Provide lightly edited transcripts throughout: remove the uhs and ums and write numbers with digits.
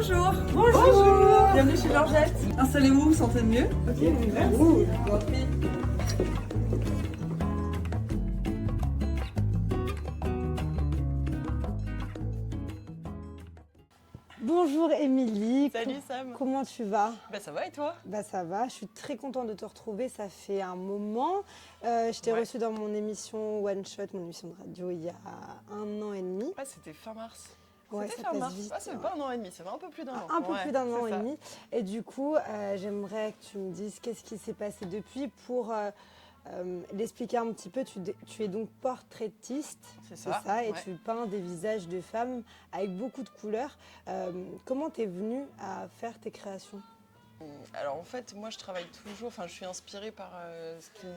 Bonjour. Bonjour. Bienvenue chez Georgette. Installez-vous, vous sentez mieux. Ok, merci. Je vous en prie. Bonjour Émilie. Salut Sam. Comment tu vas? Bah ça va et toi? Bah ça va, je suis très contente de te retrouver, ça fait un moment. Je t'ai reçue dans mon émission One Shot, mon émission de radio, il y a 1 an et demi. Ah c'était fin mars. Ouais, C'était ça fin passe mars. vite. Ah c'est pas 1 an et demi, ça va un peu plus d'un an. Un peu plus d'un an c'est et ça. demi. Et du coup, j'aimerais que tu me dises qu'est-ce qui s'est passé depuis pour l'expliquer un petit peu. Tu es donc portraitiste, C'est ça, et ouais. tu peins des visages de femmes avec beaucoup de couleurs. Comment t'es venue à faire tes créations? Alors en fait, moi je travaille toujours, enfin je suis inspirée par ce qui...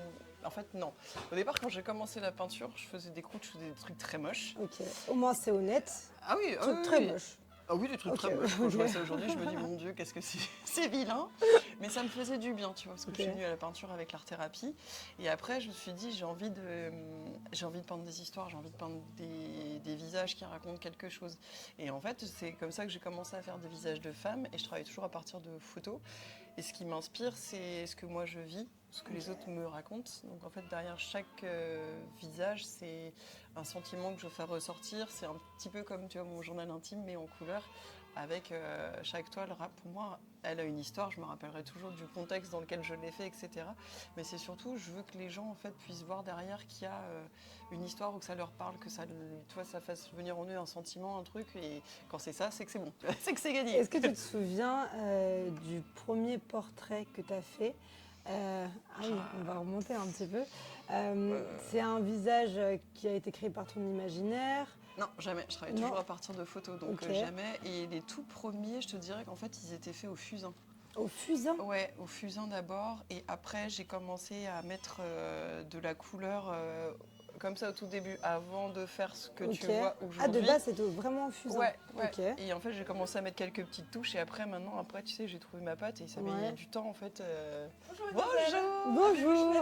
En fait non. Au départ quand j'ai commencé la peinture, je faisais des croûtes, je faisais des trucs très moches. Ok, au moins c'est honnête. Ah oui, Truc très moche. Ah oui, des trucs Ok. très moches. Quand je vois ça aujourd'hui, je me dis mon Dieu, qu'est-ce que c'est vilain. Mais ça me faisait du bien, tu vois, parce que Ok. je suis venue à la peinture avec l'art-thérapie. Et après, je me suis dit, j'ai envie de peindre des histoires, j'ai envie de peindre des visages qui racontent quelque chose. Et en fait, c'est comme ça que j'ai commencé à faire des visages de femmes. Et je travaille toujours à partir de photos. Et ce qui m'inspire, c'est ce que moi je vis, ce que les autres me racontent. Donc en fait, derrière chaque visage, c'est un sentiment que je fais ressortir. C'est un petit peu comme tu vois, mon journal intime, mais en couleur. Avec chaque toile, pour moi, elle a une histoire. Je me rappellerai toujours du contexte dans lequel je l'ai fait, etc. Mais c'est surtout, je veux que les gens en fait, puissent voir derrière qu'il y a une histoire ou que ça leur parle, que ça, toi, ça fasse venir en eux un sentiment, un truc. Et quand c'est ça, c'est que c'est bon. C'est que c'est gagné. Est-ce que tu te souviens du premier portrait que tu as fait? Ah oui, on va remonter un petit peu. C'est un visage qui a été créé par ton imaginaire. Non, jamais. Je travaille Non. toujours à partir de photos, donc Ok. jamais. Et les tout premiers, je te dirais qu'en fait, ils étaient faits au fusain. Au fusain? Ouais, au fusain d'abord. Et après, j'ai commencé à mettre de la couleur comme ça au tout début, avant de faire ce que tu Ok. vois Ah, aujourd'hui. de base, c'était vraiment au fusain. Ouais, ouais. Ok. Et en fait, j'ai commencé à mettre quelques petites touches. Et après, après, tu sais, j'ai trouvé ma patte et ça met Ouais. du temps, en fait. Bonjour. Bonjour.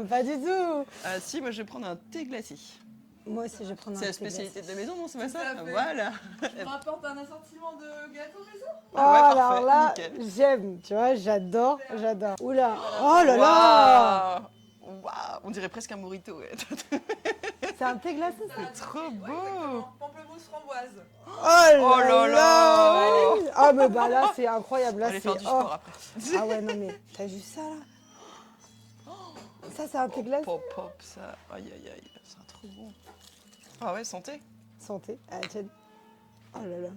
Pas du tout. Ah, si, moi, je vais prendre un thé glacé. Moi aussi, je vais prendre un C'est la thé glacé. spécialité de la maison, non? C'est pas Tout à ça? fait. Voilà. Je rapporte un assortiment de gâteaux maison. Oh, Ah ouais, alors là, parfait, nickel. j'aime, tu vois, j'adore. Oula, oh là là. Waouh. Waouh. On dirait presque un mojito. Ouais. C'est un thé glacé, ça. C'est trop beau. Exactement. Pamplemousse framboise. Oh là là. Ah mais bah là, c'est incroyable. On Là, va aller c'est faire du sport après. Ah ouais, non mais t'as vu ça là? Ça, c'est un thé glacé. Pop, pop, ça. Aïe, aïe, aïe. C'est trop bon. Ah ouais, santé. Santé. Ah, tiens. Oh là là.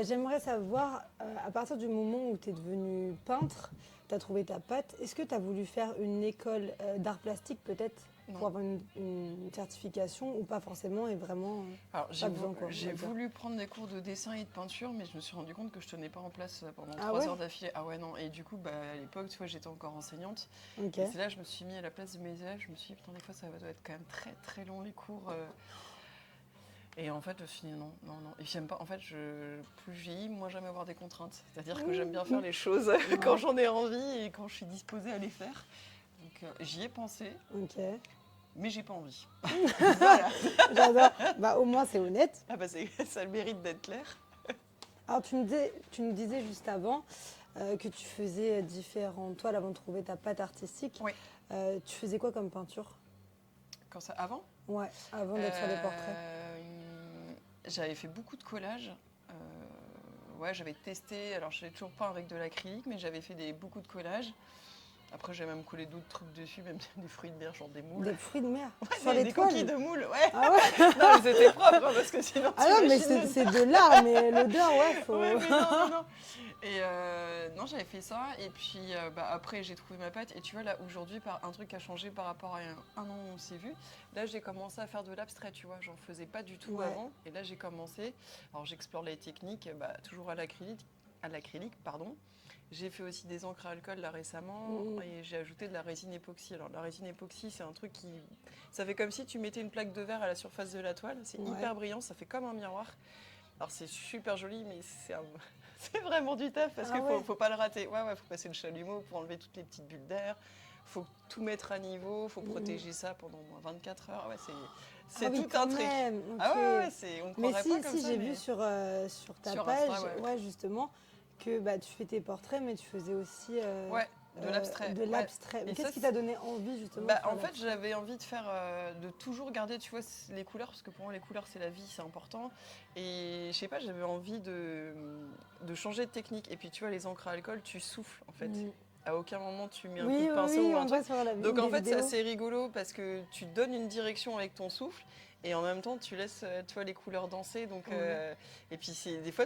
J'aimerais savoir, à partir du moment où tu es devenue peintre, tu as trouvé ta patte, est-ce que tu as voulu faire une école d'art plastique peut-être Non. pour avoir une certification ou pas forcément et vraiment Alors, pas besoin, quoi, on j'ai va dire. voulu prendre des cours de dessin et de peinture, mais je me suis rendu compte que je tenais pas en place pendant Ah 3 ouais heures d'affilée. Ah ouais, non. Et du coup, bah, à l'époque, tu vois, j'étais encore enseignante. Ok. Et c'est là que je me suis mis à la place de mes élèves. Je me suis dit, putain, des fois, ça doit être quand même très, très long, les cours. Et en fait, je me suis dit, non. Et j'aime pas. En fait, plus je vieillis, moins j'aime avoir des contraintes. C'est-à-dire que j'aime bien faire les choses quand j'en ai envie et quand je suis disposée à les faire. Donc, j'y ai pensé, Ok. mais j'ai pas envie. Voilà. J'adore. Bah, au moins, c'est honnête. Ah bah, ça a le mérite d'être clair. Alors, tu nous disais juste avant que tu faisais différentes toiles avant de trouver ta patte artistique. Oui. Tu faisais quoi comme peinture? Quand ça, avant Ouais, avant d'être sur les portraits. J'avais fait beaucoup de collages. Ouais, j'avais testé. Alors, je n'ai toujours pas avec de l'acrylique, mais j'avais fait beaucoup de collages. Après, j'ai même collé d'autres trucs dessus, même des fruits de mer, genre des moules. Des fruits de mer Ouais, sur les des toiles. coquilles de moules, ouais. Ah ouais. Non, mais c'était propre, hein, parce que sinon. Ah non, mais t'imagines c'est de l'art, mais l'odeur, ouais, faut. Ouais, mais non. Et non, j'avais fait ça. Et puis après, j'ai trouvé ma patte. Et tu vois, là, aujourd'hui, un truc a changé par rapport à un an où on s'est vu. Là, j'ai commencé à faire de l'abstrait, tu vois. J'en faisais pas du tout Ouais. avant. Et là, j'ai commencé. Alors, j'explore les techniques, toujours à l'acrylique, pardon. J'ai fait aussi des encres à alcool là récemment et j'ai ajouté de la résine époxy. Alors la résine époxy, c'est un truc ça fait comme si tu mettais une plaque de verre à la surface de la toile. C'est hyper brillant, ça fait comme un miroir. Alors c'est super joli, mais c'est vraiment du taf parce qu'il faut pas le rater. Ouais, faut passer le chalumeau pour enlever toutes les petites bulles d'air. faut tout mettre à niveau, faut protéger ça pendant au moins 24 heures. Ouais, c'est Ah oui, tout quand un truc. même, ok. Ah ouais, on Mais croirait si, pas comme si, ça. j'ai mais- vu sur ta Sur page, Insta, ouais. ouais, justement, que bah, tu fais tes portraits, mais tu faisais aussi Ouais, de l'abstrait. de ouais. l'abstrait. Mais Et qu'est-ce ça, qui t'a donné envie, justement de Bah, faire en fait, l'abstrait? j'avais envie de faire, de toujours garder, tu vois, les couleurs, parce que pour moi, les couleurs, c'est la vie, c'est important. Et je sais pas, j'avais envie de changer de technique. Et puis, tu vois, les encres à alcool, tu souffles, en fait. Mm. À aucun moment, tu mets un Oui, coup de oui, pinceau oui, ou un on truc. voit sur Donc, en des fait, c'est vidéos. assez rigolo parce que tu donnes une direction avec ton souffle. Et en même temps, tu laisses, tu vois, les couleurs danser. Donc, Ouais. et puis, des fois,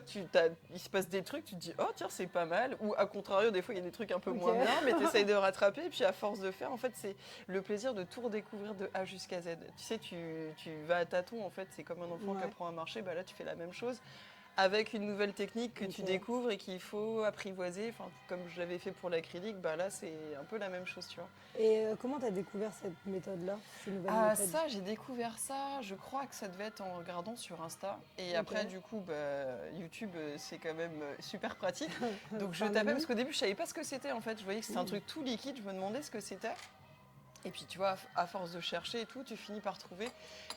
il se passe des trucs, tu te dis, oh, tiens, c'est pas mal. Ou, à contrario, des fois, il y a des trucs un peu Ok. moins bien, mais tu essayes de rattraper. Et puis, à force de faire, en fait, c'est le plaisir de tout redécouvrir de A jusqu'à Z. Tu sais, tu vas à tâtons, en fait, c'est comme un enfant qui Ouais. apprend à marcher. Bah, là, tu fais la même chose avec une nouvelle technique que tu Ok. découvres et qu'il faut apprivoiser. Enfin, comme je l'avais fait pour l'acrylique, bah là, c'est un peu la même chose, tu vois. Et comment t'as découvert cette méthode-là, ces nouvelles Ah, méthodes? ça, j'ai découvert ça, je crois que ça devait être en regardant sur Insta. Et Ok. après, du coup, YouTube, c'est quand même super pratique. Donc, je Enfin, tapais, Manu. parce qu'au début, je savais pas ce que c'était, en fait. Je voyais que c'était un truc tout liquide, je me demandais ce que c'était. Et puis, tu vois, à force de chercher et tout, tu finis par trouver.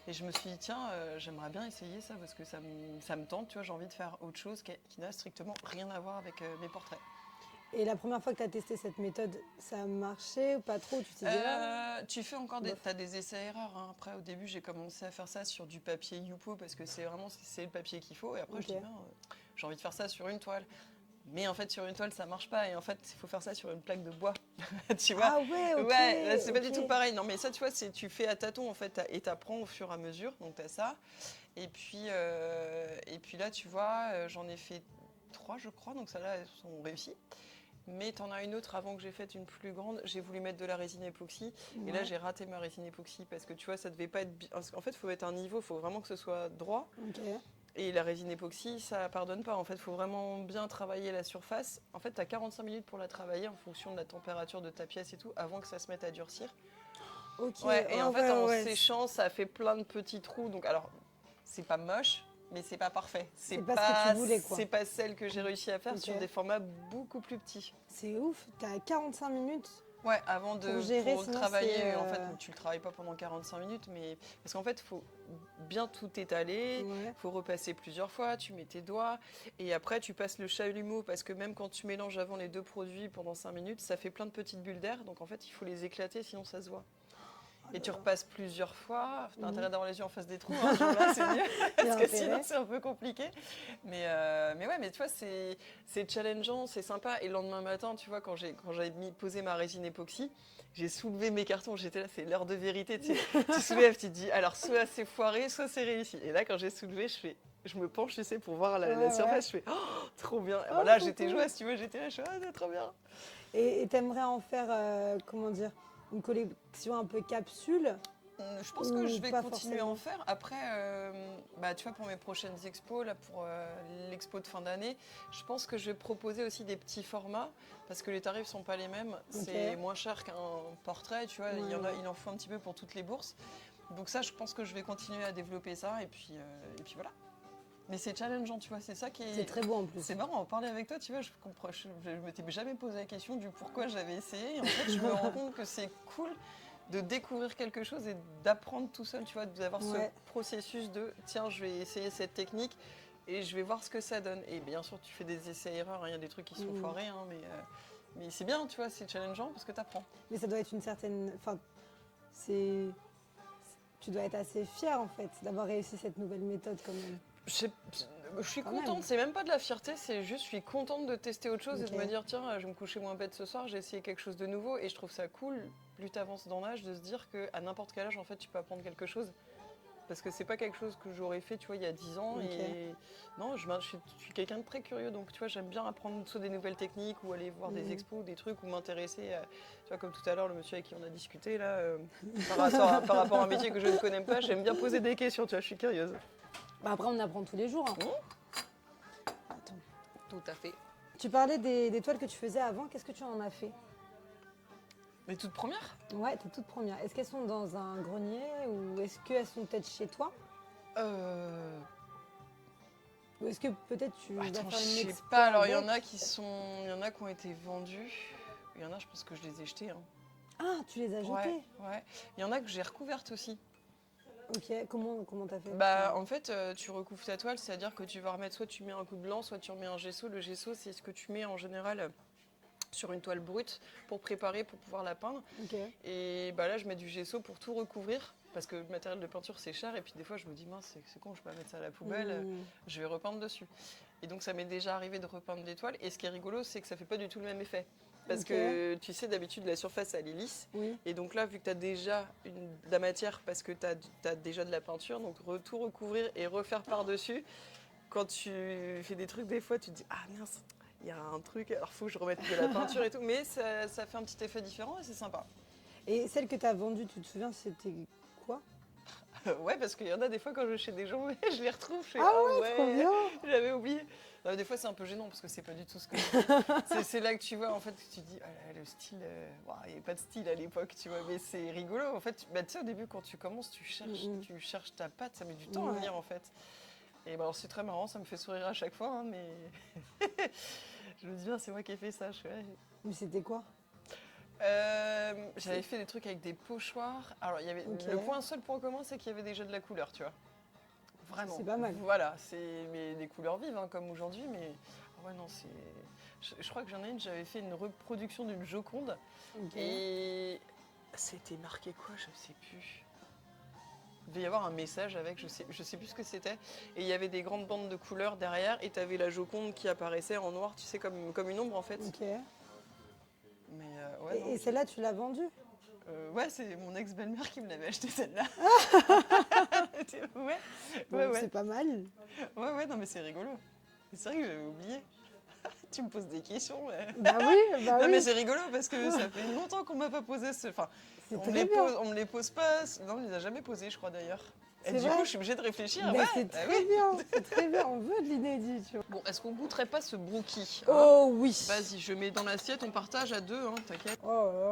Et je me suis dit, tiens, j'aimerais bien essayer ça parce que ça me tente, tu vois, j'ai envie de faire autre chose qui n'a strictement rien à voir avec mes portraits. Et la première fois que tu as testé cette méthode, ça a marché ou pas trop? Tu t'es dit, ah, Tu fais encore bof. t'as des essais-erreurs. Hein. Après, au début, j'ai commencé à faire ça sur du papier Youpo parce que c'est le papier qu'il faut. Et après, je Ok. dis, ben, j'ai envie de faire ça sur une toile. Mais en fait, sur une toile, ça marche pas. Et en fait, il faut faire ça sur une plaque de bois. Tu vois? Ah ouais, ok. Ouais, c'est pas du ok. tout pareil. Non, mais ça, tu vois, tu fais à tâtons en fait, et t'apprends au fur et à mesure. Donc, t'as ça. Et puis là, tu vois, j'en ai fait 3, je crois. Donc, ça là, elles sont réussies. Mais t'en as une autre avant que j'ai faite, une plus grande. J'ai voulu mettre de la résine époxy. Et là, Ouais. j'ai raté ma résine époxy parce que tu vois, ça devait pas être. En fait, il faut mettre un niveau, il faut vraiment que ce soit droit. Ok. Et la résine époxy, ça pardonne pas. En fait, il faut vraiment bien travailler la surface. En fait, tu as 45 minutes pour la travailler en fonction de la température de ta pièce et tout, avant que ça se mette à durcir. Ok. Ouais, et en fait, ouais, en ouais. séchant, ça fait plein de petits trous. Donc, alors, c'est pas moche, mais c'est pas parfait. C'est pas ce que tu voulais, quoi. C'est pas celle que j'ai réussi à faire Ok. sur des formats beaucoup plus petits. C'est ouf. T'as 45 minutes. Ouais, avant Pour gérer, pour le sinon, travailler, c'est, en fait, tu le travailles pas pendant 45 minutes, mais parce qu'en fait, il faut bien tout étaler, Ouais. faut repasser plusieurs fois, tu mets tes doigts, et après, tu passes le chalumeau, parce que même quand tu mélanges avant les deux produits pendant 5 minutes, ça fait plein de petites bulles d'air, donc en fait, il faut les éclater, sinon ça se voit. Et tu repasses plusieurs fois, t'as intérêt d'avoir les yeux en face des trous, hein, ce jour-là, c'est mieux, parce que sinon c'est un peu compliqué. Mais ouais, mais tu vois, c'est challengeant, c'est sympa. Et le lendemain matin, tu vois, quand j'avais posé ma résine époxy, j'ai soulevé mes cartons, j'étais là, c'est l'heure de vérité. Tu soulèves, tu te dis, alors soit c'est foiré, soit c'est réussi. Et là, quand j'ai soulevé, je me penche, tu sais, pour voir la surface, je fais, oh, trop bien. Alors là, j'étais joyeuse, tu vois, j'étais là, je fais, ah, c'est trop bien. Et t'aimerais en faire, comment dire, une collection un peu capsule? Je pense que Ou je vais pas continuer à forcément. en faire. Après, tu vois, pour mes prochaines expos, là, pour l'expo de fin d'année, je pense que je vais proposer aussi des petits formats parce que les tarifs sont pas les mêmes. C'est moins cher qu'un portrait, tu vois. Ouais, Il en faut un petit peu pour toutes les bourses. Donc ça, je pense que je vais continuer à développer ça et puis voilà. Mais c'est challengeant, tu vois. C'est ça qui est. C'est très beau en plus. C'est marrant, en parler avec toi, tu vois, je m'étais jamais posé la question du pourquoi j'avais essayé. Et en fait, je me rends compte que c'est cool de découvrir quelque chose et d'apprendre tout seul, tu vois, d'avoir ce processus de tiens, je vais essayer cette technique et je vais voir ce que ça donne. Et bien sûr, tu fais des essais-erreurs, hein, il y a des trucs qui sont foirés, hein, mais c'est bien, tu vois, c'est challengeant parce que tu apprends. Mais ça doit être une certaine. Enfin, c'est. Tu dois être assez fière en fait d'avoir réussi cette nouvelle méthode quand même. Je suis Quand contente, même. c'est même pas de la fierté, c'est juste je suis contente de tester autre chose et Ok. de me dire tiens, je vais me coucher moins bête ce soir, j'ai essayé quelque chose de nouveau et je trouve ça cool, plus tu avances dans l'âge, de se dire qu'à n'importe quel âge en fait tu peux apprendre quelque chose. Parce que c'est pas quelque chose que j'aurais fait, tu vois, il y a 10 ans. Ok. Et non, je suis quelqu'un de très curieux, donc tu vois, j'aime bien apprendre soit des nouvelles techniques ou aller voir des expos, des trucs ou m'intéresser. Tu vois, comme tout à l'heure, le monsieur avec qui on a discuté là, par rapport à un métier que je ne connais pas, j'aime bien poser des questions. Tu vois, je suis curieuse. Bah après, on apprend tous les jours. Hein. Attends. Tout à fait. Tu parlais des toiles que tu faisais avant. Qu'est-ce que tu en as fait? Les toutes premières? Ouais, tes toutes premières. Est-ce qu'elles sont dans un grenier ou est-ce qu'elles sont peut-être chez toi? Ou est-ce que peut-être tu vas Attends, faire je une sais expo pas. Alors, il y avec? en a qui ont été vendus. Il y en a, je pense que je les ai jetés. Hein. Ah, tu les as jetées? Ouais. Il y en a que j'ai recouvertes aussi. Ok, comment t'as fait? Bah, en fait, tu recouvres ta toile, c'est-à-dire que tu vas remettre, soit tu mets un coup de blanc, soit tu remets un gesso. Le gesso, c'est ce que tu mets en général sur une toile brute pour préparer, pour pouvoir la peindre. Ok. Et bah là, je mets du gesso pour tout recouvrir, parce que le matériel de peinture, c'est cher. Et puis des fois, je me dis, mince, c'est con, je peux pas mettre ça à la poubelle, je vais repeindre dessus. Et donc, ça m'est déjà arrivé de repeindre des toiles. Et ce qui est rigolo, c'est que ça fait pas du tout le même effet. Parce Ok. que tu sais, d'habitude, la surface, elle est lisse. Oui. Et donc là, vu que tu as déjà de la matière, parce que tu as déjà de la peinture, donc tout recouvrir et refaire par-dessus, quand tu fais des trucs, des fois, tu te dis, ah mince, il y a un truc, alors faut que je remette de la peinture et tout. Mais ça fait un petit effet différent et c'est sympa. Et celle que t'as vendue, tu te souviens, c'était quoi? Ouais, parce qu'il y en a des fois, quand je vais chez des gens, je les retrouve, je fais, Ah ah ouais, trop bien! j'avais oublié. Des fois, c'est un peu gênant parce que c'est pas du tout ce que c'est là que tu vois, en fait, que tu te dis, ah là, le style, il n'y avait pas de style à l'époque, tu vois, mais c'est rigolo. En fait, bah, tu sais, au début, quand tu commences, tu cherches ta patte, ça met du temps à venir, en fait. Et bah, alors, c'est très marrant, ça me fait sourire à chaque fois, hein, mais je me dis bien, c'est moi qui ai fait ça. Mais c'était quoi? J'avais fait des trucs avec des pochoirs. Alors, il y avait seul point commun, c'est qu'il y avait déjà de la couleur, tu vois. Vraiment. C'est pas mal. Voilà, mais des couleurs vives, hein, comme aujourd'hui, mais ouais, non, je crois que j'en ai une, j'avais fait une reproduction d'une Joconde, et c'était marqué quoi, je sais plus. Il devait y avoir un message avec, je sais plus ce que c'était, et il y avait des grandes bandes de couleurs derrière, et tu avais la Joconde qui apparaissait en noir, tu sais, comme une ombre en fait. Ok. Mais et celle-là, tu l'as vendue? Ouais, c'est mon ex-belle-mère qui me l'avait acheté celle-là. Ouais. C'est pas mal. Ouais, non mais c'est rigolo. C'est vrai que j'avais oublié. Tu me poses des questions. Bah oui, Non mais c'est rigolo parce que ça fait longtemps qu'on m'a pas posé ce... Enfin, on me les pose pas... Non, on me les a jamais posés, je crois d'ailleurs. Et du coup, je suis obligée de réfléchir. Bah, c'est très bien, c'est très bien. On veut de l'inédit, tu vois. Bon, est-ce qu'on goûterait pas ce brookie, hein? Oh oui. Vas-y, je mets dans l'assiette, on partage à deux, hein, t'inquiète. Oh.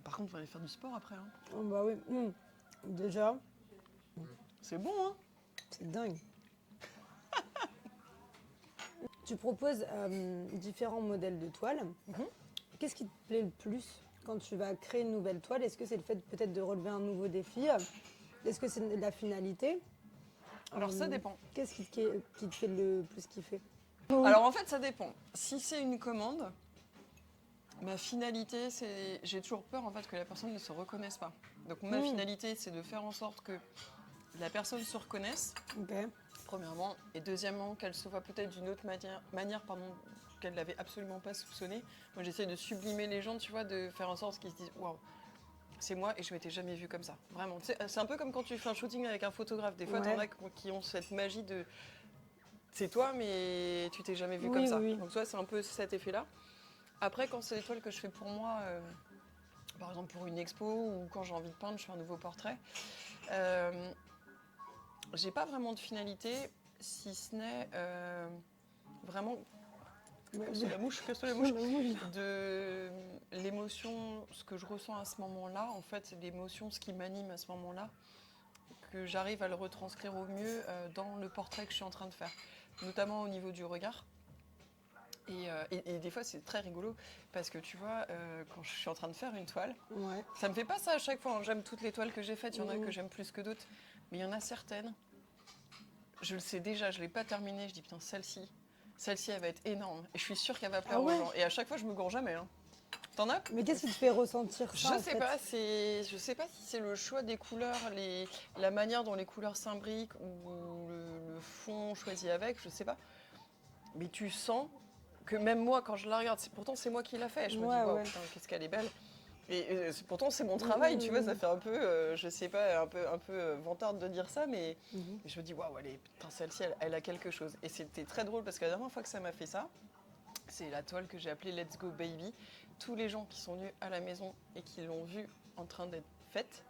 Par contre, on va aller faire du sport après. Hein. Oh bah oui. Déjà. C'est bon, hein? C'est dingue. Tu proposes différents modèles de toiles. Qu'est-ce qui te plaît le plus quand tu vas créer une nouvelle toile? Est-ce que c'est le fait peut-être de relever un nouveau défi? Est-ce que c'est la finalité? Alors ça dépend. Qu'est-ce qui te fait le plus kiffer? Alors en fait, ça dépend. Si c'est une commande, ma finalité, c'est... J'ai toujours peur en fait que la personne ne se reconnaisse pas. Donc ma finalité, c'est de faire en sorte que la personne se reconnaisse, premièrement, et deuxièmement, qu'elle se voit peut-être d'une autre manière qu'elle n'avait absolument pas soupçonné. Moi, j'essaie de sublimer les gens, tu vois, de faire en sorte qu'ils se disent « Waouh, c'est moi et je m'étais jamais vue comme ça. » Vraiment. C'est un peu comme quand tu fais un shooting avec un photographe. Des fois, t'en as qui ont cette magie de... C'est toi, mais tu t'es jamais vue comme ça. Donc toi, c'est un peu cet effet-là. Après, quand c'est des toiles que je fais pour moi, par exemple pour une expo ou quand j'ai envie de peindre, je fais un nouveau portrait, j'ai pas vraiment de finalité, si ce n'est vraiment casse-toi la mouche, de l'émotion, ce que je ressens à ce moment-là, en fait, l'émotion, ce qui m'anime à ce moment-là, que j'arrive à le retranscrire au mieux dans le portrait que je suis en train de faire, notamment au niveau du regard. Et des fois, c'est très rigolo parce que tu vois, quand je suis en train de faire une toile, ça me fait pas ça à chaque fois. Hein. J'aime toutes les toiles que j'ai faites. Il y en a que j'aime plus que d'autres. Mais il y en a certaines, je le sais déjà, je ne l'ai pas terminée. Je dis, putain, celle-ci, elle va être énorme. Et je suis sûre qu'elle va plaire aux gens. Et à chaque fois, je me gourre jamais. Hein. T'en as? Mais qu'est-ce qui te fait ressentir ça? Je sais pas si c'est le choix des couleurs, la manière dont les couleurs s'imbriquent ou le fond choisi avec, je sais pas. Mais tu sens que même moi, quand je la regarde, pourtant c'est moi qui l'a fait. Je me dis, waouh, putain, qu'est-ce qu'elle est belle. Et pourtant c'est mon travail, tu vois, ça fait un peu, je sais pas, un peu vantarde de dire ça, mais je me dis, waouh, celle-ci, elle a quelque chose. Et c'était très drôle parce que la dernière fois que ça m'a fait ça, c'est la toile que j'ai appelée Let's Go Baby. Tous les gens qui sont venus à la maison et qui l'ont vue en train d'être faite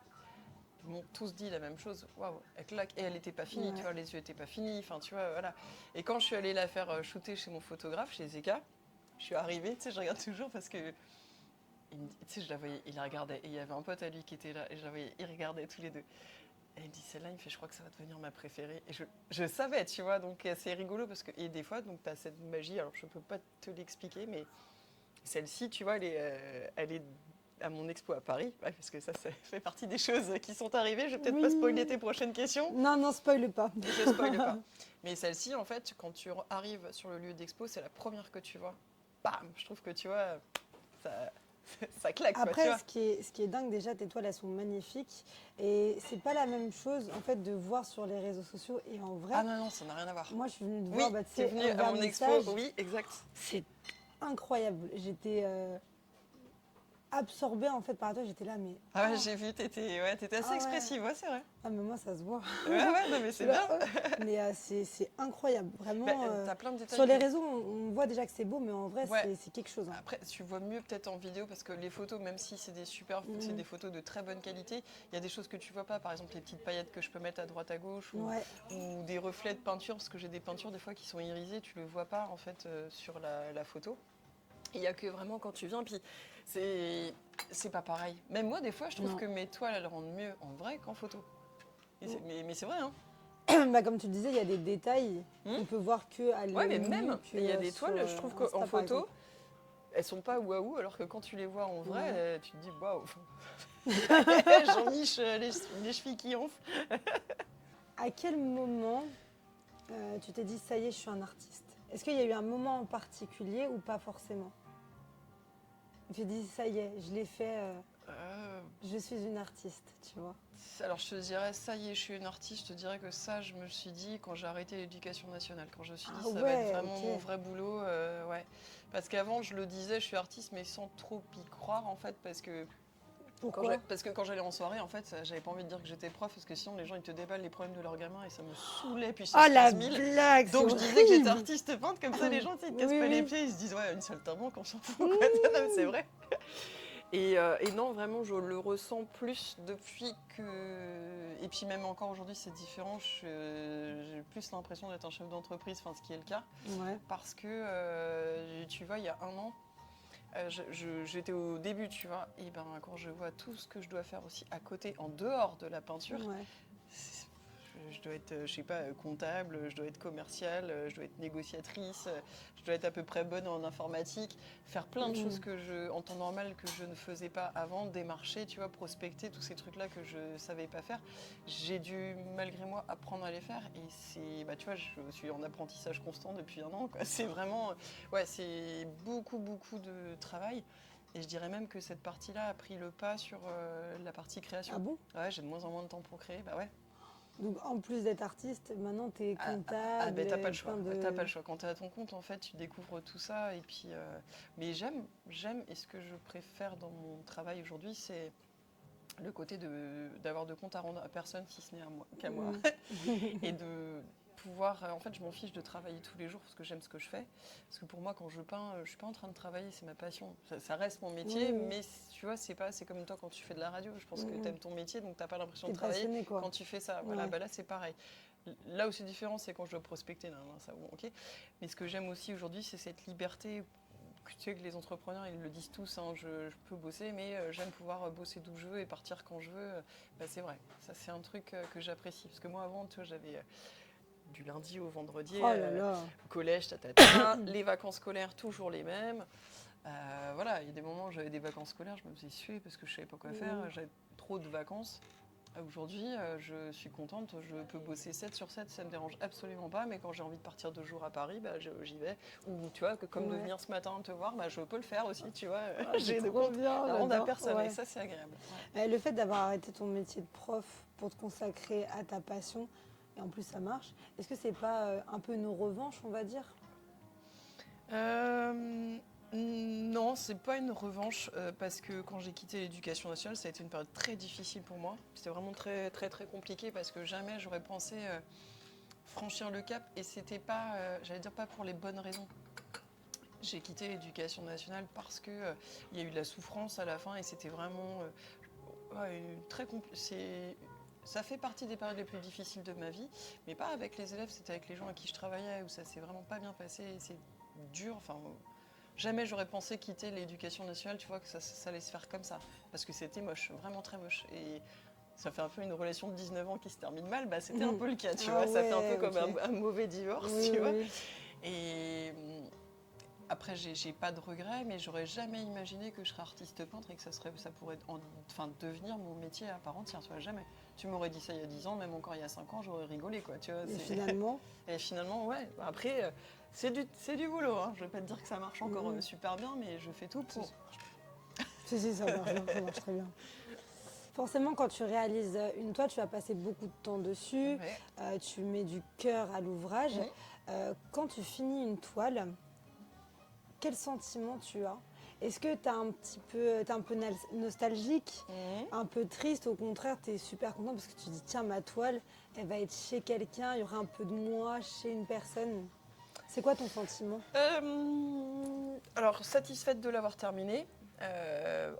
m'ont tous dit la même chose. Waouh, elle claque. Et elle n'était pas finie, tu vois, les yeux n'étaient pas finis. Enfin, tu vois, voilà. Et quand je suis allée la faire shooter chez mon photographe, chez Zeka, je suis arrivée, tu sais, je regarde toujours parce que, tu sais, je la voyais, il la regardait. Et il y avait un pote à lui qui était là, et je la voyais, ils regardaient tous les deux. Et il me dit, celle-là, il me fait, je crois que ça va devenir ma préférée. Et je savais, tu vois, donc c'est rigolo parce que, et des fois, donc tu as cette magie, alors je peux pas te l'expliquer, mais celle-ci, tu vois, elle est à mon expo à Paris, ouais, parce que ça fait partie des choses qui sont arrivées. Je vais peut-être pas spoiler tes prochaines questions. Non, spoil pas. Je spoil pas. Mais celle-ci, en fait, quand tu arrives sur le lieu d'expo, c'est la première que tu vois. Bam, je trouve que tu vois, ça claque. Après, quoi, tu vois. ce qui est dingue, déjà, tes toiles, elles sont magnifiques. Et c'est pas la même chose, en fait, de voir sur les réseaux sociaux et en vrai. Ah non, ça n'a rien à voir. Moi, je suis venue te Oui, voir, tu t'es sais, venue au à mon expo. vernissage. Oui, exact. C'est incroyable. J'étais absorbée, en fait, par toi. J'étais là, mais... Ah ouais, j'ai vu, t'étais assez Ah ouais. expressive, ouais, c'est vrai. Ah, mais moi, ça se voit. Ouais, non, mais c'est bien. Mais c'est incroyable, vraiment. Bah, t'as plein de détails. Sur les réseaux, on voit déjà que c'est beau, mais en vrai, Ouais. c'est quelque chose. Hein. Après, tu vois mieux peut-être en vidéo parce que les photos, même si c'est c'est des photos de très bonne qualité, il y a des choses que tu vois pas. Par exemple, les petites paillettes que je peux mettre à droite à gauche ou des reflets de peinture parce que j'ai des peintures des fois qui sont irisées, tu le vois pas en fait sur la photo. Il y a que vraiment quand tu viens, puis c'est pas pareil. Même moi, des fois, je trouve que mes toiles elles rendent mieux en vrai qu'en photo. Mais c'est vrai, hein. Bah, comme tu le disais, il y a des détails qu'on peut voir que à l'œil Ouais, mais nu même, que il y a des toiles, sur, je trouve Insta, qu'en par photo, exemple. elles sont pas waouh, alors que quand tu les vois en vrai, Ouais. tu te dis waouh. J'en niche les chevilles qui enflent. À quel moment tu t'es dit, ça y est, je suis un artiste? Est-ce qu'il y a eu un moment en particulier ou pas forcément? Tu t'es dit, ça y est, je l'ai fait, je suis une artiste, tu vois. Alors je te dirais, ça y est, je suis une artiste, je te dirais que ça, je me suis dit quand j'ai arrêté l'éducation nationale, quand je me suis dit, ça va être vraiment mon vrai boulot. Ouais. Parce qu'avant, je le disais, je suis artiste, mais sans trop y croire en fait, parce que Pourquoi? parce que quand j'allais en soirée, en fait, j'avais pas envie de dire que j'étais prof, parce que sinon les gens ils te déballent les problèmes de leurs gamins et ça me saoulait puissance Oh la 15 000. blague! Donc je c'est disais que j'étais horrible. artiste peintre, comme ça les gens ils te cassent Oui, pas les oui. pieds, ils se disent ouais, une saltimbanque, on s'en fout. Quoi. C'est vrai. Et non, vraiment, je le ressens plus depuis que... Et puis même encore aujourd'hui, c'est différent. J'ai plus l'impression d'être un chef d'entreprise, enfin, ce qui est le cas. Ouais. Parce que, tu vois, il y a un an, j'étais au début, tu vois. Et ben, quand je vois tout ce que je dois faire aussi à côté, en dehors de la peinture, Ouais. je dois être, je sais pas, comptable, je dois être commerciale, je dois être négociatrice, je dois être à peu près bonne en informatique, faire plein de choses en temps normal que je ne faisais pas avant, démarcher, tu vois, prospecter, tous ces trucs-là que je savais pas faire. J'ai dû, malgré moi, apprendre à les faire et c'est, bah, tu vois, je suis en apprentissage constant depuis un an, quoi. C'est vraiment, ouais, c'est beaucoup de travail. Et je dirais même que cette partie-là a pris le pas sur la partie création. Ah bon? Ouais, j'ai de moins en moins de temps pour créer, bah ouais. Donc en plus d'être artiste, maintenant tu es comptable. Ah ben t'as pas le choix. plein de- T'as pas le choix. Quand t'es à ton compte, en fait, tu découvres tout ça. Et puis, mais j'aime. Et ce que je préfère dans mon travail aujourd'hui, c'est le côté d'avoir de compte à rendre à personne, si ce n'est qu'à moi. Et de pouvoir. En fait, je m'en fiche de travailler tous les jours parce que j'aime ce que je fais. Parce que pour moi, quand je peins, je suis pas en train de travailler, c'est ma passion. Ça reste mon métier, mais tu vois, c'est comme toi quand tu fais de la radio. Je pense que t'aimes ton métier, donc t'as pas l'impression de T'es travailler passionné, quoi. quand tu fais ça. Voilà, Ouais. bah là, c'est pareil. Là où c'est différent, c'est quand je dois prospecter. Non, ça, bon, ok. Mais ce que j'aime aussi aujourd'hui, c'est cette liberté. Tu sais que les entrepreneurs, ils le disent tous, hein, je peux bosser, mais j'aime pouvoir bosser d'où je veux et partir quand je veux. Bah, c'est vrai, ça c'est un truc que j'apprécie. Parce que moi avant, tu vois, j'avais du lundi au vendredi, Oh là là. collège, les vacances scolaires, toujours les mêmes. Voilà, il y a des moments où j'avais des vacances scolaires, je me faisais suer parce que je savais pas quoi faire, j'avais trop de vacances. Aujourd'hui, je suis contente, je peux bosser 7 sur 7, ça me dérange absolument pas, mais quand j'ai envie de partir 2 jours à Paris, bah, j'y vais. Ou tu vois, comme de venir ce matin te voir, bah, je peux le faire aussi, tu vois. J'ai de compte à rendre à personne, et ça c'est agréable. Ouais. Le fait d'avoir arrêté ton métier de prof pour te consacrer à ta passion, et en plus ça marche, est-ce que c'est pas un peu une revanche, on va dire? Non, c'est pas une revanche parce que quand j'ai quitté l'éducation nationale, ça a été une période très difficile pour moi. C'était vraiment très compliqué parce que jamais j'aurais pensé franchir le cap et c'était pas, j'allais dire pas pour les bonnes raisons. J'ai quitté l'éducation nationale parce que il y a eu de la souffrance à la fin et c'était vraiment très compliqué. Ça fait partie des périodes les plus difficiles de ma vie, mais pas avec les élèves, c'était avec les gens à qui je travaillais où ça s'est vraiment pas bien passé. Et c'est dur, enfin. Jamais j'aurais pensé quitter l'éducation nationale, tu vois, que ça allait se faire comme ça. Parce que c'était moche, vraiment très moche. Et ça fait un peu une relation de 19 ans qui se termine mal, bah c'était un peu le cas, tu vois. Ça fait un peu comme un mauvais divorce, tu vois. Et après, j'ai pas de regrets, mais j'aurais jamais imaginé que je serais artiste peintre et que ça pourrait devenir mon métier à part entière, tu vois, jamais. Tu m'aurais dit ça il y a 10 ans, même encore il y a 5 ans, j'aurais rigolé, quoi, tu vois. Et finalement Et finalement, ouais. Après, c'est du boulot, hein. Je vais pas te dire que ça marche encore super bien, mais je fais tout pour. Si, ça marche très bien. Forcément, quand tu réalises une toile, tu vas passer beaucoup de temps dessus, Ouais. tu mets du cœur à l'ouvrage. Quand tu finis une toile, quel sentiment tu as? Est-ce que tu es un peu nostalgique, un peu triste? Au contraire, tu es super content parce que tu dis, tiens, ma toile, elle va être chez quelqu'un, il y aura un peu de moi chez une personne. C'est quoi ton sentiment? Alors, satisfaite de l'avoir terminée.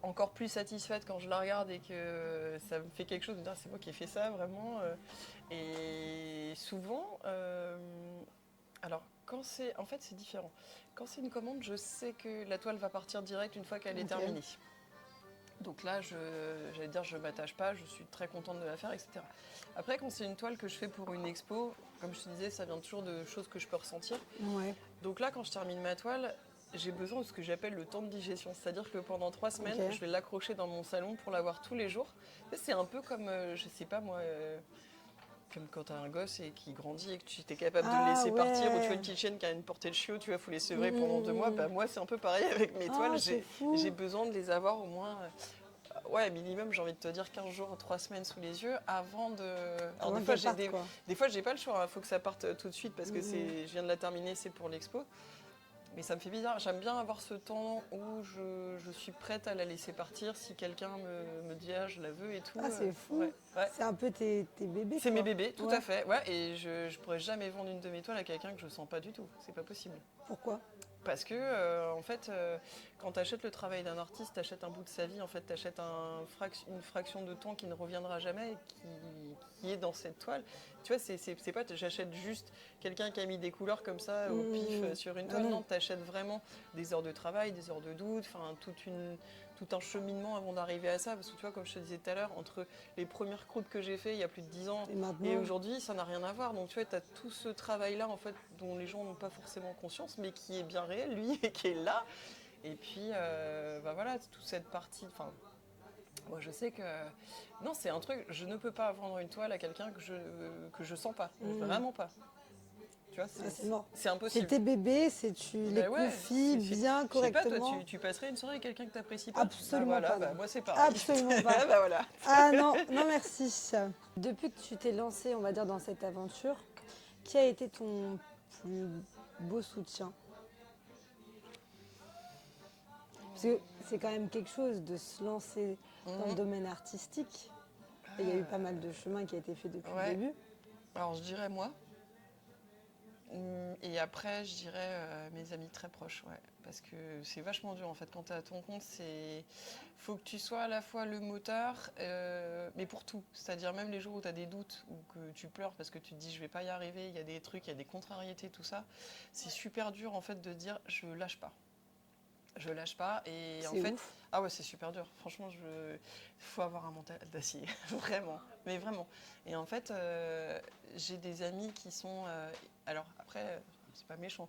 Encore plus satisfaite quand je la regarde et que ça me fait quelque chose de dire c'est moi qui ai fait ça vraiment. Et souvent, alors quand c'est, en fait c'est différent. Quand c'est une commande, je sais que la toile va partir direct une fois qu'elle est terminée. Donc là, j'allais dire je m'attache pas, je suis très contente de la faire, etc. Après, quand c'est une toile que je fais pour une expo, comme je te disais, ça vient toujours de choses que je peux ressentir. Ouais. Donc là, quand je termine ma toile, j'ai besoin de ce que j'appelle le temps de digestion. C'est-à-dire que pendant 3 semaines, je vais l'accrocher dans mon salon pour l'avoir tous les jours. C'est un peu comme, je sais pas moi, comme quand tu as un gosse et qui grandit et que tu es capable de le laisser partir, ou tu vois une petite chienne qui a une portée de chiot, tu vas faut les sevrer pendant 2 mois. Bah, moi, c'est un peu pareil avec mes toiles. J'ai besoin de les avoir au moins, minimum, j'ai envie de te dire 15 jours, 3 semaines sous les yeux avant de. Alors, des fois, j'ai pas le choix. Il faut que ça parte tout de suite parce que je viens de la terminer, c'est pour l'expo. Mais ça me fait bizarre. J'aime bien avoir ce temps où je suis prête à la laisser partir si quelqu'un me dit ah, je la veux et tout. Ah, c'est fou. Ouais. C'est un peu tes bébés. C'est mes bébés, tout à fait. Ouais, et je pourrais jamais vendre une de mes toiles à quelqu'un que je sens pas du tout. C'est pas possible. Pourquoi? Parce que, en fait, quand tu achètes le travail d'un artiste, tu achètes un bout de sa vie, en fait, tu achètes une fraction de temps qui ne reviendra jamais, qui est dans cette toile. Tu vois, c'est pas j'achète juste quelqu'un qui a mis des couleurs comme ça au pif sur une toile. Non, tu achètes vraiment des heures de travail, des heures de doute, enfin, tout un cheminement avant d'arriver à ça. Parce que tu vois, comme je te disais tout à l'heure, entre les premières croûtes que j'ai fait il y a plus de 10 ans et aujourd'hui, ça n'a rien à voir. Donc tu vois, tu as tout ce travail-là, en fait, dont les gens n'ont pas forcément conscience, mais qui est bien réel, lui, et qui est là. Et puis, voilà, toute cette partie... Enfin, moi, je sais que... Non, c'est un truc, je ne peux pas vendre une toile à quelqu'un que je sens pas. Vraiment pas. Tu vois, c'est mort. C'est impossible. C'est tes bébés, tu les confies bien, correctement. Je sais pas, toi, tu passerais une soirée avec quelqu'un que tu n'apprécies pas? Absolument pas. Moi, c'est pareil. Absolument pas. Voilà. Ah non, merci. Depuis que tu t'es lancée, on va dire, dans cette aventure, qui a été ton plus beau soutien? Parce que c'est quand même quelque chose de se lancer dans le domaine artistique. Et il y a eu pas mal de chemin qui a été fait depuis le début. Alors, je dirais moi. Et après, je dirais mes amis très proches, ouais. Parce que c'est vachement dur, en fait. Quand tu es à ton compte, faut que tu sois à la fois le moteur, mais pour tout. C'est-à-dire même les jours où tu as des doutes ou que tu pleures parce que tu te dis je vais pas y arriver, il y a des trucs, il y a des contrariétés, tout ça. C'est super dur, en fait, de dire je lâche pas. Je lâche pas et en fait, ah ouais, c'est super dur. Franchement, faut avoir un mental d'acier, vraiment, mais vraiment. Et en fait, j'ai des amis qui sont, alors après, c'est pas méchant,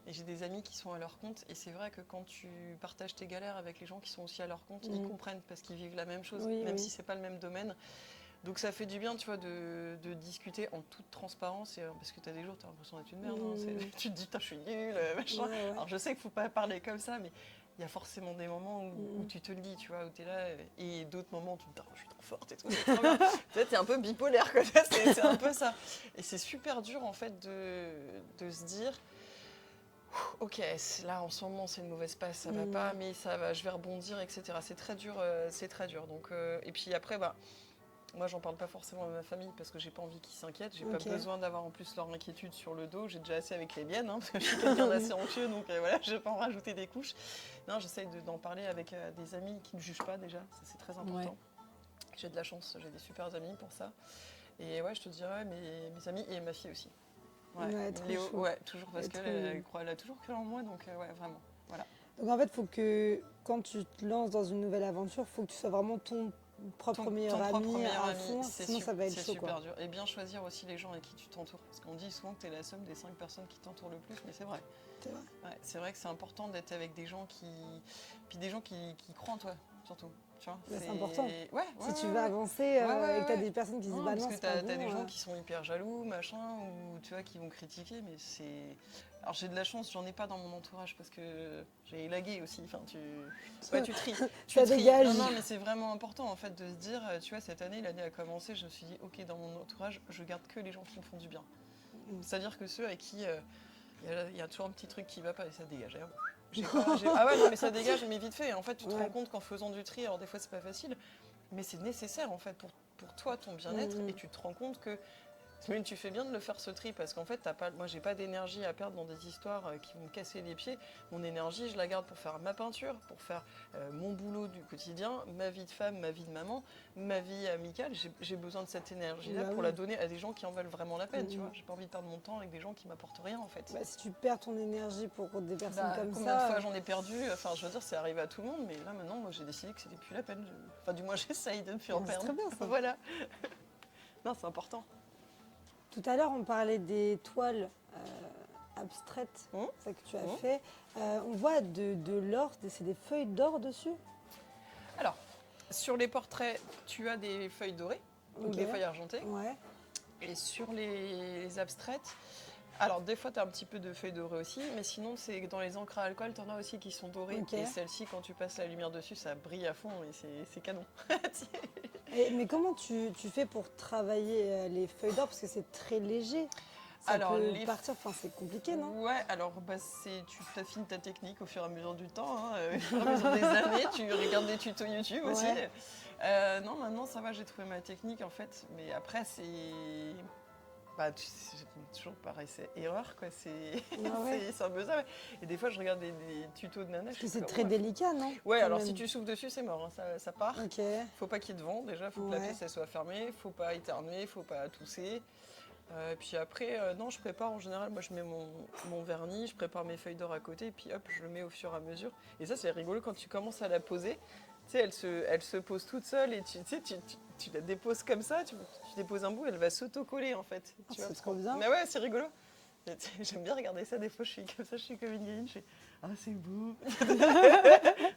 mais j'ai des amis qui sont à leur compte et c'est vrai que quand tu partages tes galères avec les gens qui sont aussi à leur compte, ils comprennent parce qu'ils vivent la même chose, même si c'est pas le même domaine. Donc ça fait du bien, tu vois, de discuter en toute transparence, parce que tu as des jours, tu as l'impression d'être une merde. Tu te dis, putain, je suis nulle, machin. Ouais. Alors je sais qu'il ne faut pas parler comme ça, mais il y a forcément des moments où tu te le dis, tu vois, où tu es là, et d'autres moments où tu te dis, je suis trop forte et tout. Tu vois, tu es un peu bipolaire, quoi. C'est un peu ça. Et c'est super dur, en fait, de se dire, ok, là, en ce moment, c'est une mauvaise passe, ça va pas, mais ça va, je vais rebondir, etc. C'est très dur, c'est très dur. Donc, et puis après, moi, j'en parle pas forcément à ma famille parce que j'ai pas envie qu'ils s'inquiètent. J'ai pas besoin d'avoir en plus leur inquiétude sur le dos. J'ai déjà assez avec les miennes, parce que je suis quelqu'un d'assez anxieux, donc voilà, je vais pas en rajouter des couches. Non, j'essaye d'en parler avec des amis qui ne jugent pas déjà. Ça, c'est très important. Ouais. J'ai de la chance, j'ai des super amis pour ça. Et ouais, je te dirais mes amis et ma fille aussi. Ouais, Léo, toujours parce qu'elle a toujours cru en moi, donc ouais, vraiment. Voilà. Donc en fait, faut que quand tu te lances dans une nouvelle aventure, faut que tu sois vraiment ton propre ton meilleur propre ami meilleur à ami, fond, sinon ça va être c'est chaud. super Quoi. dur. Et bien choisir aussi les gens avec qui tu t'entoures. Parce qu'on dit souvent que tu es la somme des 5 personnes qui t'entourent le plus, mais c'est vrai. C'est vrai. Ouais, c'est vrai que c'est important d'être avec des gens puis des gens qui croient en toi, surtout. Tu vois, Bah, c'est important. Ouais, Si tu veux avancer et que tu as des personnes qui disent bah parce non, que c'est t'as pas bon. des gens qui sont hyper jaloux, machin, ou tu vois, qui vont critiquer, mais c'est. Alors j'ai de la chance, j'en ai pas dans mon entourage parce que j'ai élagué aussi. Enfin, tu tries. Tu Ça tries. dégage. Non, mais c'est vraiment important en fait de se dire, tu vois, cette année, l'année a commencé, je me suis dit, ok, dans mon entourage, je garde que les gens qui me font du bien. C'est-à-dire que ceux avec qui il y a toujours un petit truc qui va pas et ça dégage. Hein. Ah ouais, non, mais ça dégage, mais vite fait. En fait, tu te rends compte qu'en faisant du tri, alors des fois c'est pas facile, mais c'est nécessaire en fait pour toi, ton bien-être, et tu te rends compte que tu fais bien de le faire ce tri parce qu'en fait, moi j'ai pas d'énergie à perdre dans des histoires qui vont me casser les pieds. Mon énergie, je la garde pour faire ma peinture, pour faire mon boulot du quotidien, ma vie de femme, ma vie de maman, ma vie amicale. J'ai besoin de cette énergie-là pour la donner à des gens qui en veulent vraiment la peine. Tu vois, j'ai pas envie de perdre mon temps avec des gens qui m'apportent rien en fait. Bah, si tu perds ton énergie pour des personnes comme combien ça. de fois j'en ai perdu? Enfin, je veux dire, c'est arrivé à tout le monde, mais là maintenant, moi j'ai décidé que c'était plus la peine. Enfin, du moins, j'essaye de ne plus en perdre. C'est très bien ça. Voilà. Non, c'est important. Tout à l'heure, on parlait des toiles abstraites, ça que tu as fait. On voit de l'or, c'est des feuilles d'or dessus. Alors, sur les portraits, tu as des feuilles dorées, donc des feuilles argentées. Ouais. Et sur les abstraites, alors des fois, tu as un petit peu de feuilles dorées aussi, mais sinon, c'est dans les encres à alcool, tu en as aussi qui sont dorées. Et celles-ci, quand tu passes la lumière dessus, ça brille à fond et c'est canon. Mais comment tu fais pour travailler les feuilles d'or? Parce que c'est très léger. Ça peut partir, enfin c'est compliqué, non? Ouais, alors tu affines ta technique au fur et à mesure du temps, hein, au fur et à mesure des années, tu regardes des tutos YouTube aussi. Non, maintenant ça va, j'ai trouvé ma technique en fait, mais après c'est toujours pareil, c'est erreur quoi, c'est un peu ça. Ouais. Et des fois je regarde des tutos de nana. Parce que c'est très délicat, non? Ouais, alors si tu souffles dessus, c'est mort, hein, ça part. Faut pas qu'il y ait de vent déjà, faut que la pièce elle soit fermée, faut pas éternuer, faut pas tousser. Puis après, non, je prépare en général, moi je mets mon vernis, je prépare mes feuilles d'or à côté, et puis hop, je le mets au fur et à mesure. Et ça, c'est rigolo quand tu commences à la poser. Tu sais, elle se pose toute seule et tu la déposes comme ça, tu déposes un bout, elle va s'auto-coller en fait. C'est trop bien. Mais ouais, c'est rigolo. J'aime bien regarder ça, des fois je suis comme ça, je suis comme une gamine, je fais « Ah, c'est beau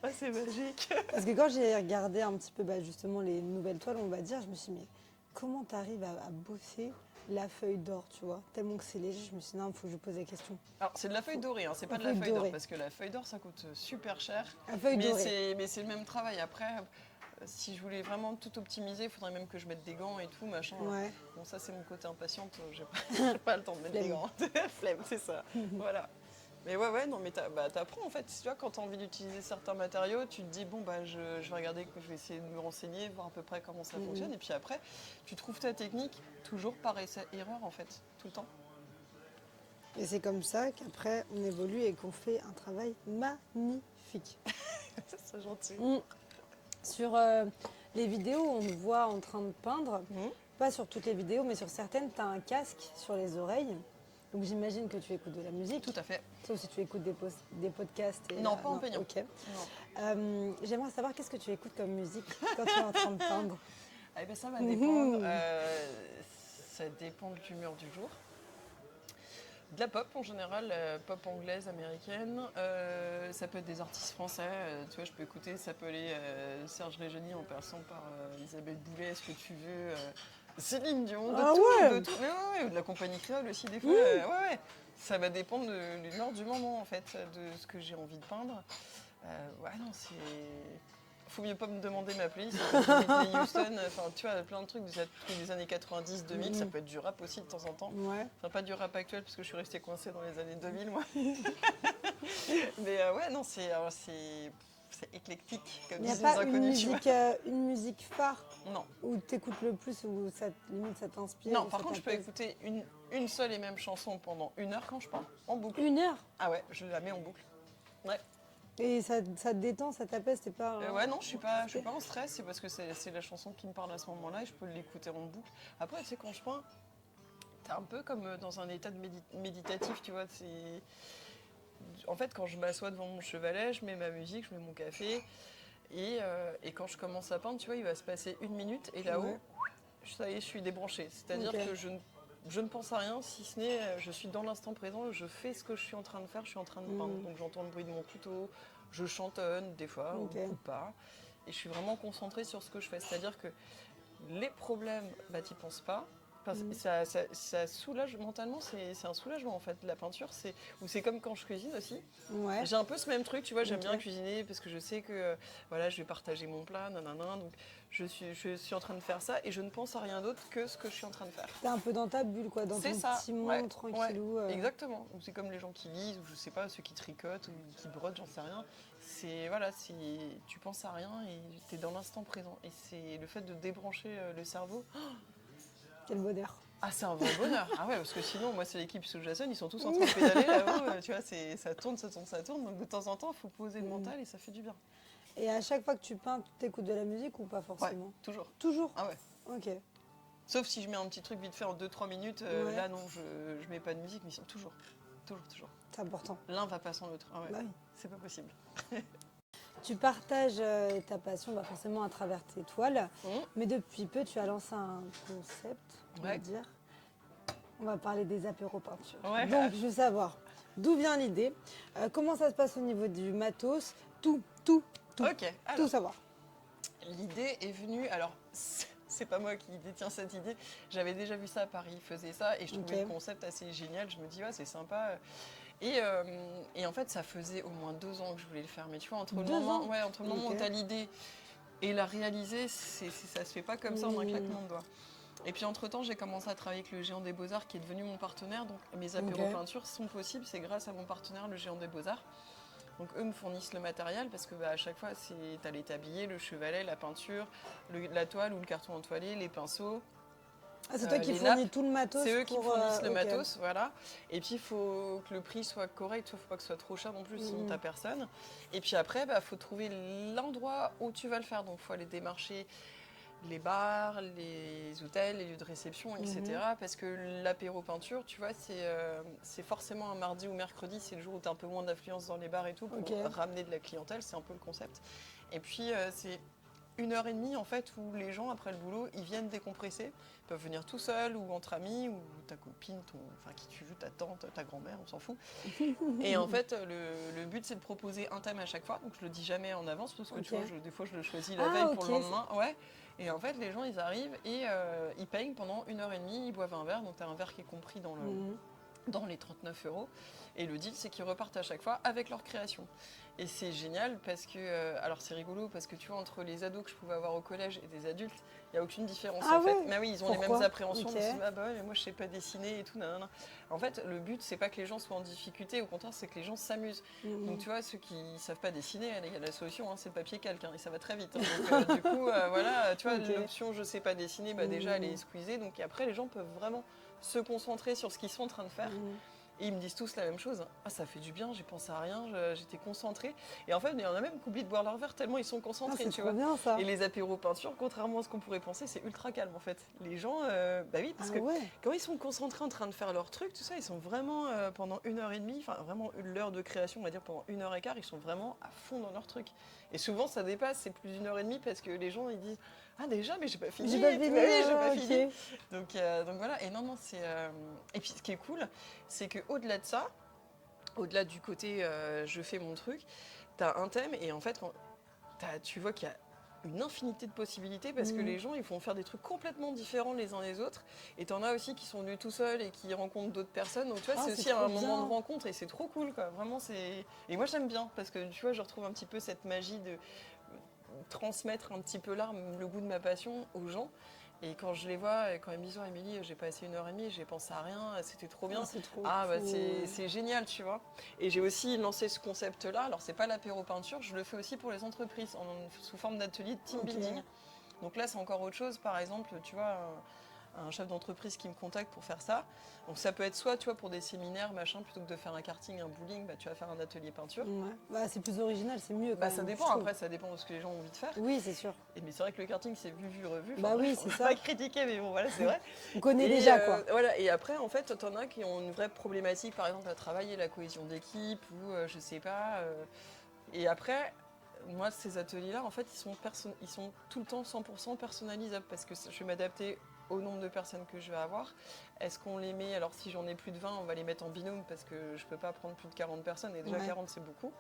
Ah, c'est magique !» Parce que quand j'ai regardé un petit peu justement les nouvelles toiles, on va dire, je me suis dit, mais comment tu arrives à bosser la feuille d'or, tu vois? Tellement que c'est léger, je me suis dit, non, il faut que je pose la question. Alors, c'est de la feuille dorée, hein, c'est pas de la feuille d'or, parce que la feuille d'or, ça coûte super cher. La feuille dorée. Mais c'est le même travail. Après, si je voulais vraiment tout optimiser, il faudrait même que je mette des gants et tout, machin. Ouais. Bon, ça, c'est mon côté impatiente, j'ai pas le temps de mettre des gants. Flemme, c'est ça. Voilà. Mais ouais, non, mais t'apprends en fait. Tu vois, quand t'as envie d'utiliser certains matériaux, tu te dis, bon, je vais regarder, je vais essayer de me renseigner, voir à peu près comment ça fonctionne. Et puis après, tu trouves ta technique, toujours par essai-erreur en fait, tout le temps. Et c'est comme ça qu'après, on évolue et qu'on fait un travail magnifique. C'est gentil. Sur les vidéos, on te voit en train de peindre. Pas sur toutes les vidéos, mais sur certaines, tu as un casque sur les oreilles. Donc j'imagine que tu écoutes de la musique. Tout à fait. Sauf si tu écoutes des podcasts. Non, pas en peignant. Ok. J'aimerais savoir qu'est-ce que tu écoutes comme musique quand tu es en train de peindre. Eh ben, ça va dépendre. Ça dépend de l'humeur du jour. De la pop en général, pop anglaise, américaine. Ça peut être des artistes français. Tu vois, je peux écouter, ça peut aller Serge Reggiani en passant par Isabelle Boulay, ce que tu veux. Céline Dion, de tout. Mais ouais, de la compagnie créole aussi des fois. Ouais. Ça va dépendre de l'humeur du moment en fait, de ce que j'ai envie de peindre. C'est... Faut mieux pas me demander ma playlist. Whitney Houston, enfin tu vois, plein de trucs des années 90, 2000, ça peut être du rap aussi de temps en temps. Ouais. Enfin pas du rap actuel parce que je suis restée coincée dans les années 2000 moi. Mais c'est éclectique comme disent les inconnus. Il n'y a pas une musique phare où tu écoutes le plus, où limite ça t'inspire? Non, par contre je peux écouter une seule et même chanson pendant 1 heure quand je peins, en boucle. 1 heure? Ah ouais, je la mets en boucle. Ouais. Et ça te détend, ça t'apaise, t'es pas... Ouais, non, je suis pas en stress, c'est parce que c'est la chanson qui me parle à ce moment-là et je peux l'écouter en boucle. Après, tu sais, quand je peins, t'es un peu comme dans un état de méditatif, tu vois. En fait, quand je m'assois devant mon chevalet, je mets ma musique, je mets mon café Et quand je commence à peindre, tu vois, il va se passer 1 minute et là-haut, Ouais. ça y est, je suis débranchée. C'est-à-dire Ok. que je ne pense à rien, si ce n'est je suis dans l'instant présent, je fais ce que je suis en train de faire, je suis en train de peindre. Donc j'entends le bruit de mon couteau, je chantonne des fois Ok. ou pas. Et je suis vraiment concentrée sur ce que je fais. C'est-à-dire que les problèmes, bah t'y penses pas. Ça soulage mentalement, c'est un soulagement en fait. La peinture, c'est comme quand je cuisine aussi. Ouais. J'ai un peu ce même truc, tu vois, j'aime Ok. bien cuisiner parce que je sais que voilà, je vais partager mon plat, nanana. Donc je suis en train de faire ça et je ne pense à rien d'autre que ce que je suis en train de faire. T'es un peu dans ta bulle, quoi, dans C'est ton ça, petit monde, ouais, tranquillou. exactement. Ou c'est comme les gens qui lisent, ou je sais pas, ceux qui tricotent ou qui brodent, j'en sais rien. C'est voilà, tu penses à rien et tu es dans l'instant présent. Et c'est le fait de débrancher le cerveau. Quel bonheur. Ah, c'est un vrai bonheur. Ah ouais, parce que sinon, moi, c'est l'équipe sous Jason, ils sont tous en train de pédaler là-haut. Tu vois, ça tourne, ça tourne, ça tourne. Donc de temps en temps, il faut poser le mental et ça fait du bien. Et à chaque fois que tu peins, tu écoutes de la musique ou pas Ouais, forcément? toujours. Toujours? Ah ouais. Ok. Sauf si je mets un petit truc vite fait en 2-3 minutes. Ouais. Là, non, je mets pas de musique, mais toujours. Toujours, toujours. C'est important. L'un va pas sans l'autre. Ah ouais. Bah oui. C'est pas possible. Tu partages ta passion forcément à travers tes toiles, mais depuis peu, tu as lancé un concept, on va Ouais. dire. On va parler des apéros peintures. Ouais. Donc, je veux savoir d'où vient l'idée, comment ça se passe au niveau du matos, tout, Ok, alors, tout savoir. l'idée est venue. Alors, c'est pas moi qui détiens cette idée. J'avais déjà vu ça à Paris, ils faisaient ça et je trouvais Ok. le concept assez génial. Je me dis, ouais, c'est sympa. Et en fait, ça faisait au moins 2 ans que je voulais le faire. Mais tu vois, entre le 2 moment, ans entre le moment Ok. où tu as l'idée et la réaliser, ça se fait pas comme ça en un claquement de doigts. Et puis entre-temps, j'ai commencé à travailler avec le Géant des Beaux-Arts qui est devenu mon partenaire. Donc mes apéros Ok. peintures sont possibles, c'est grâce à mon partenaire, le Géant des Beaux-Arts. Donc eux me fournissent le matériel parce que à chaque fois, tu as les tabliers, le chevalet, la peinture, la toile ou le carton entoilé, les pinceaux. Ah, c'est toi qui les fournis nappes, tout le matos c'est eux qui me pour, fournissent le ok. matos, voilà. Et puis il faut que le prix soit correct, il ne faut pas que ce soit trop cher non plus, sinon t'as personne. Et puis après, il faut trouver l'endroit où tu vas le faire. Donc il faut aller démarcher les bars, les hôtels, les lieux de réception, etc. Parce que l'apéro peinture, tu vois, c'est forcément un mardi ou mercredi, c'est le jour où tu as un peu moins d'affluence dans les bars et tout, pour Ok. ramener de la clientèle, c'est un peu le concept. Et puis c'est 1 heure et demie en fait où les gens après le boulot ils viennent décompresser, ils peuvent venir tout seuls ou entre amis ou ta copine, enfin qui tu veux, ta tante, ta grand-mère, on s'en fout. Et en fait le but c'est de proposer un thème à chaque fois, donc je le dis jamais en avance parce que tu Ok. vois, des fois je le choisis la Ah, veille pour ok. le lendemain. Ouais. Et en fait les gens ils arrivent et ils peignent pendant 1 heure et demie, ils boivent un verre, donc tu as un verre qui est compris dans les 39 euros. Et le deal, c'est qu'ils repartent à chaque fois avec leur création. Et c'est génial parce que, alors c'est rigolo parce que tu vois, entre les ados que je pouvais avoir au collège et des adultes, il n'y a aucune différence Ah en fait. ouais. Mais oui, ils ont les Pourquoi mêmes appréhensions. Ok. Ils se disent, ah bah ouais, mais moi je sais pas dessiner et tout, nanana. En fait, le but, c'est pas que les gens soient en difficulté, au contraire, c'est que les gens s'amusent. Donc tu vois, ceux qui savent pas dessiner, il y a la solution, hein, c'est le papier calque, hein, et ça va très vite. Hein. Donc du coup, voilà, tu vois, Ok. l'option je sais pas dessiner, bah, déjà elle est squeezée. Donc après, les gens peuvent vraiment se concentrer sur ce qu'ils sont en train de faire. Et ils me disent tous la même chose. Ah, ça fait du bien, j'ai pensé à rien, j'étais concentrée. Et en fait, il y en a même qui oublient de boire leur verre tellement ils sont Ah, concentrés, c'est tu trop vois. bien ça. Et les apéros peinture, contrairement à ce qu'on pourrait penser, c'est ultra calme en fait. Les gens, bah oui, parce Ah que ouais. quand ils sont concentrés en train de faire leur truc, tout ça, ils sont vraiment pendant 1 heure et demie, enfin vraiment l'heure de création, on va dire pendant 1 heure et quart, ils sont vraiment à fond dans leur truc. Et souvent, ça dépasse, c'est plus d'1 heure et demie parce que les gens ils disent ah déjà, mais j'ai pas fini. J'ai pas Bah fini. oui, j'ai ah, pas ok. fini. Donc voilà. Et non, c'est. Et puis ce qui est cool, c'est que au-delà de ça. Au-delà du côté je fais mon truc, tu as un thème et en fait, tu vois qu'il y a une infinité de possibilités parce que les gens ils vont faire des trucs complètement différents les uns les autres. Et tu en as aussi qui sont venus tout seuls et qui rencontrent d'autres personnes. Donc tu vois, Ah, c'est c'est aussi trop un moment bien. de rencontre et c'est trop cool quoi. Vraiment, c'est. Et moi j'aime bien parce que tu vois, je retrouve un petit peu cette magie de transmettre un petit peu l'art, le goût de ma passion aux gens. Et quand je les vois, et quand ils me disent, oh, Émilie, j'ai passé 1 heure et demie, j'ai pensé à rien, c'était trop bien. Ah, c'est trop Ah, bah, cool. c'est génial, tu vois. Et j'ai aussi lancé ce concept-là. Alors, c'est pas l'apéro peinture, je le fais aussi pour les entreprises, sous forme d'atelier de team Ok. building. Donc là, c'est encore autre chose. Par exemple, tu vois, un chef d'entreprise qui me contacte pour faire ça. Donc ça peut être soit, tu vois, pour des séminaires, machin, plutôt que de faire un karting, un bowling, bah, tu vas faire un atelier peinture. Ouais. Bah, c'est plus original, c'est mieux. Quand Bah, même, ça je dépend, trouve. après, ça dépend de ce que les gens ont envie de faire. Oui, c'est sûr. Mais c'est vrai que le karting, c'est vu, revu. Bah Enfin, oui, bref, c'est on va ça. pas critiquer, mais bon, voilà, c'est vrai. On connaît Et, déjà, quoi. Voilà. Et après, en fait, t'en as qui ont une vraie problématique, par exemple, à travailler la cohésion d'équipe ou je sais pas. Et après, moi, ces ateliers-là, en fait, ils sont tout le temps 100% personnalisables parce que je vais m'adapter au nombre de personnes que je vais avoir. Est-ce qu'on les met, alors si j'en ai plus de 20, on va les mettre en binôme parce que je ne peux pas prendre plus de 40 personnes et déjà 40 c'est beaucoup.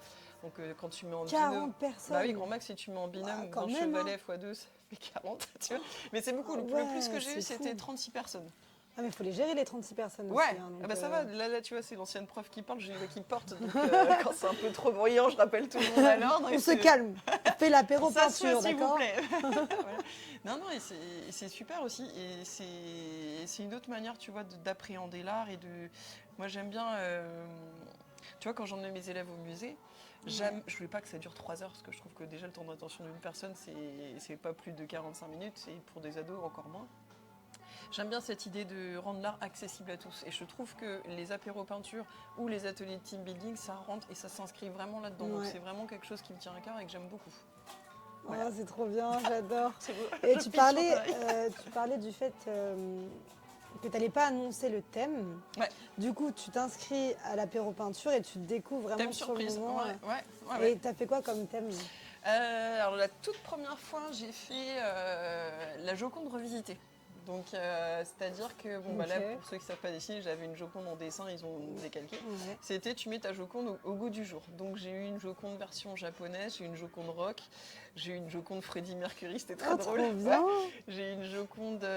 Donc quand tu mets en 40 binôme... personnes. Bah oui, grand max, si tu mets en binôme, quand 20 même, chevalets x 2, ça fait 40, tu vois. Mais c'est beaucoup, le plus que j'ai eu, c'est c'était fou. 36 personnes. Ah mais il faut les gérer les 36 personnes Ouais, aussi. Hein, donc, ah bah ça va, là tu vois, c'est l'ancienne prof qui parle, j'ai la qui porte, donc quand c'est un peu trop bruyant, je rappelle tout le monde à l'ordre. On se calme, on fait l'apéro S'assoit, peinture, s'il vous d'accord? plaît. Voilà. Non, non, et c'est super aussi, et c'est une autre manière, tu vois, d'appréhender l'art et de... Moi j'aime bien, tu vois, quand j'emmène mes élèves au musée, je voulais pas que ça dure 3 heures, parce que je trouve que déjà le temps d'attention d'une personne, c'est pas plus de 45 minutes, et pour des ados encore moins. J'aime bien cette idée de rendre l'art accessible à tous. Et je trouve que les apéros peinture ou les ateliers de team building, ça rentre et ça s'inscrit vraiment là-dedans. Donc c'est vraiment quelque chose qui me tient à cœur et que j'aime beaucoup. Voilà. Oh, c'est trop bien, j'adore. Et tu parlais du fait que tu n'allais pas annoncer le thème. Ouais. Du coup, tu t'inscris à l'apéro peinture et tu découvres vraiment thème sur surprise. le moment. Ouais. Et tu as fait quoi comme thème? Alors la toute première fois, j'ai fait la Joconde revisitée. Donc, c'est-à-dire que, bon, bah là, pour ceux qui ne savent pas dessiner, j'avais une Joconde en dessin, ils ont décalqué. Ouais. C'était, tu mets ta Joconde au goût du jour. Donc, j'ai eu une Joconde version japonaise, j'ai eu une Joconde rock, j'ai eu une Joconde Freddie Mercury, c'était très drôle. Ouais. J'ai eu une Joconde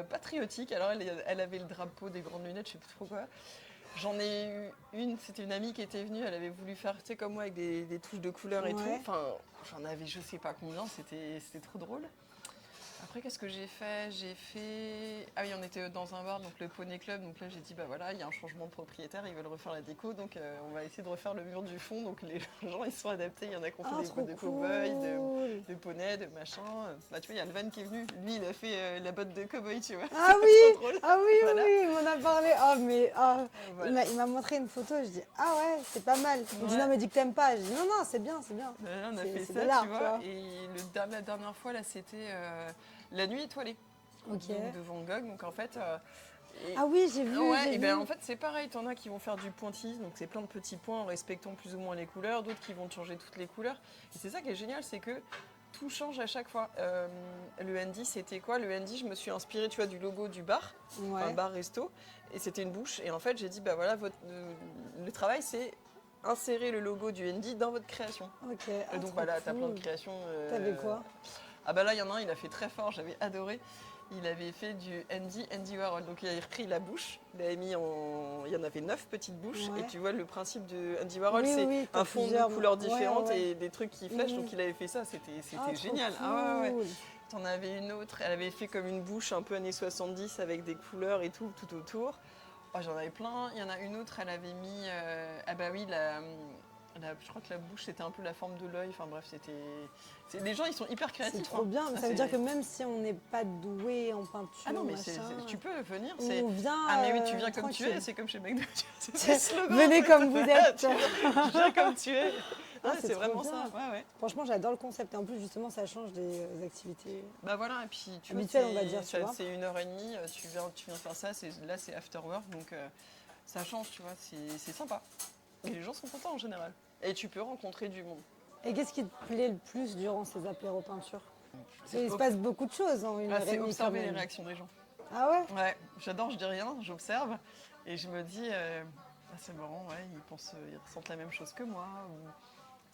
patriotique, alors elle avait le drapeau des grandes lunettes, je ne sais plus trop quoi. J'en ai eu une, c'était une amie qui était venue, elle avait voulu faire, tu sais, comme moi, avec des touches de couleurs et tout. Enfin, j'en avais je sais pas combien, c'était trop drôle. Après, qu'est-ce que j'ai fait? Ah oui, on était dans un bar, donc le Poney Club. Donc là, j'ai dit, bah voilà, il y a un changement de propriétaire, ils veulent refaire la déco. Donc on va essayer de refaire le mur du fond. Donc les gens, ils sont adaptés. Il y en a qui ont fait des bottes de cow-boy, de poney, de machin. Bah tu vois, il y a le van qui est venu. Lui, il a fait la botte de cow-boy, tu vois. Ah oui, trop drôle. ah oui, voilà. oui, il m'en a parlé. Ah mais voilà. il m'a montré une photo. Je dis, ah ouais, c'est pas mal. Il me dit, non, mais dis que t'aimes pas. Je dis, non, non, c'est bien, c'est bien. Là, on a fait ça, tu vois. Et la dernière fois, là, c'était la nuit étoilée. Donc, de Van Gogh, donc en fait... ah oui, j'ai vu, et ben en fait c'est pareil, t'en as qui vont faire du pointilliste, donc c'est plein de petits points en respectant plus ou moins les couleurs, d'autres qui vont te changer toutes les couleurs. Et c'est ça qui est génial, c'est que tout change à chaque fois. Le Andy, c'était quoi? Le Andy, je me suis inspirée, tu vois, du logo du bar, un bar resto, et c'était une bouche. Et en fait, j'ai dit, bah voilà, le travail, c'est insérer le logo du Andy dans votre création. Ok. Et donc voilà, t'as plein de créations. T'avais quoi? Ah bah là, il y en a un, il a fait très fort, j'avais adoré. Il avait fait du Andy Warhol. Donc il a repris la bouche, il avait mis en... Il y en avait 9 petites bouches. Et tu vois, le principe de Andy Warhol, c'est un fond de couleurs différentes et des trucs qui flashent. Donc il avait fait ça, c'était génial. Cool. Ah ouais. T'en avais une autre, elle avait fait comme une bouche un peu années 70 avec des couleurs et tout autour. Oh, j'en avais plein. Il y en a une autre, elle avait mis... ah bah oui, je crois que la bouche, c'était un peu la forme de l'œil. Enfin bref, les gens, ils sont hyper créatifs. C'est trop bien. Ça veut dire que même si on n'est pas doué en peinture, ah non, mais tu peux venir. Ah mais oui, tu viens comme tu es. C'est comme chez McDo. Venez comme vous êtes. Tu viens comme tu es. C'est vraiment bien. ça. Ouais. Franchement, j'adore le concept. Et en plus, justement, ça change des activités. Bah voilà, et puis tu habituelles, on va dire. C'est 1h30. Tu viens faire ça. Là, c'est after work, donc ça change, tu vois. C'est sympa. Et les gens sont contents en général. Et tu peux rencontrer du monde. Et qu'est-ce qui te plaît le plus durant ces apéros peinture? Il se passe beaucoup de choses en une heure et c'est demie. Observer les réactions des gens. Ah ouais? Ouais, j'adore, je dis rien, j'observe. Et je me dis, c'est marrant, ouais, ils ressentent la même chose que moi.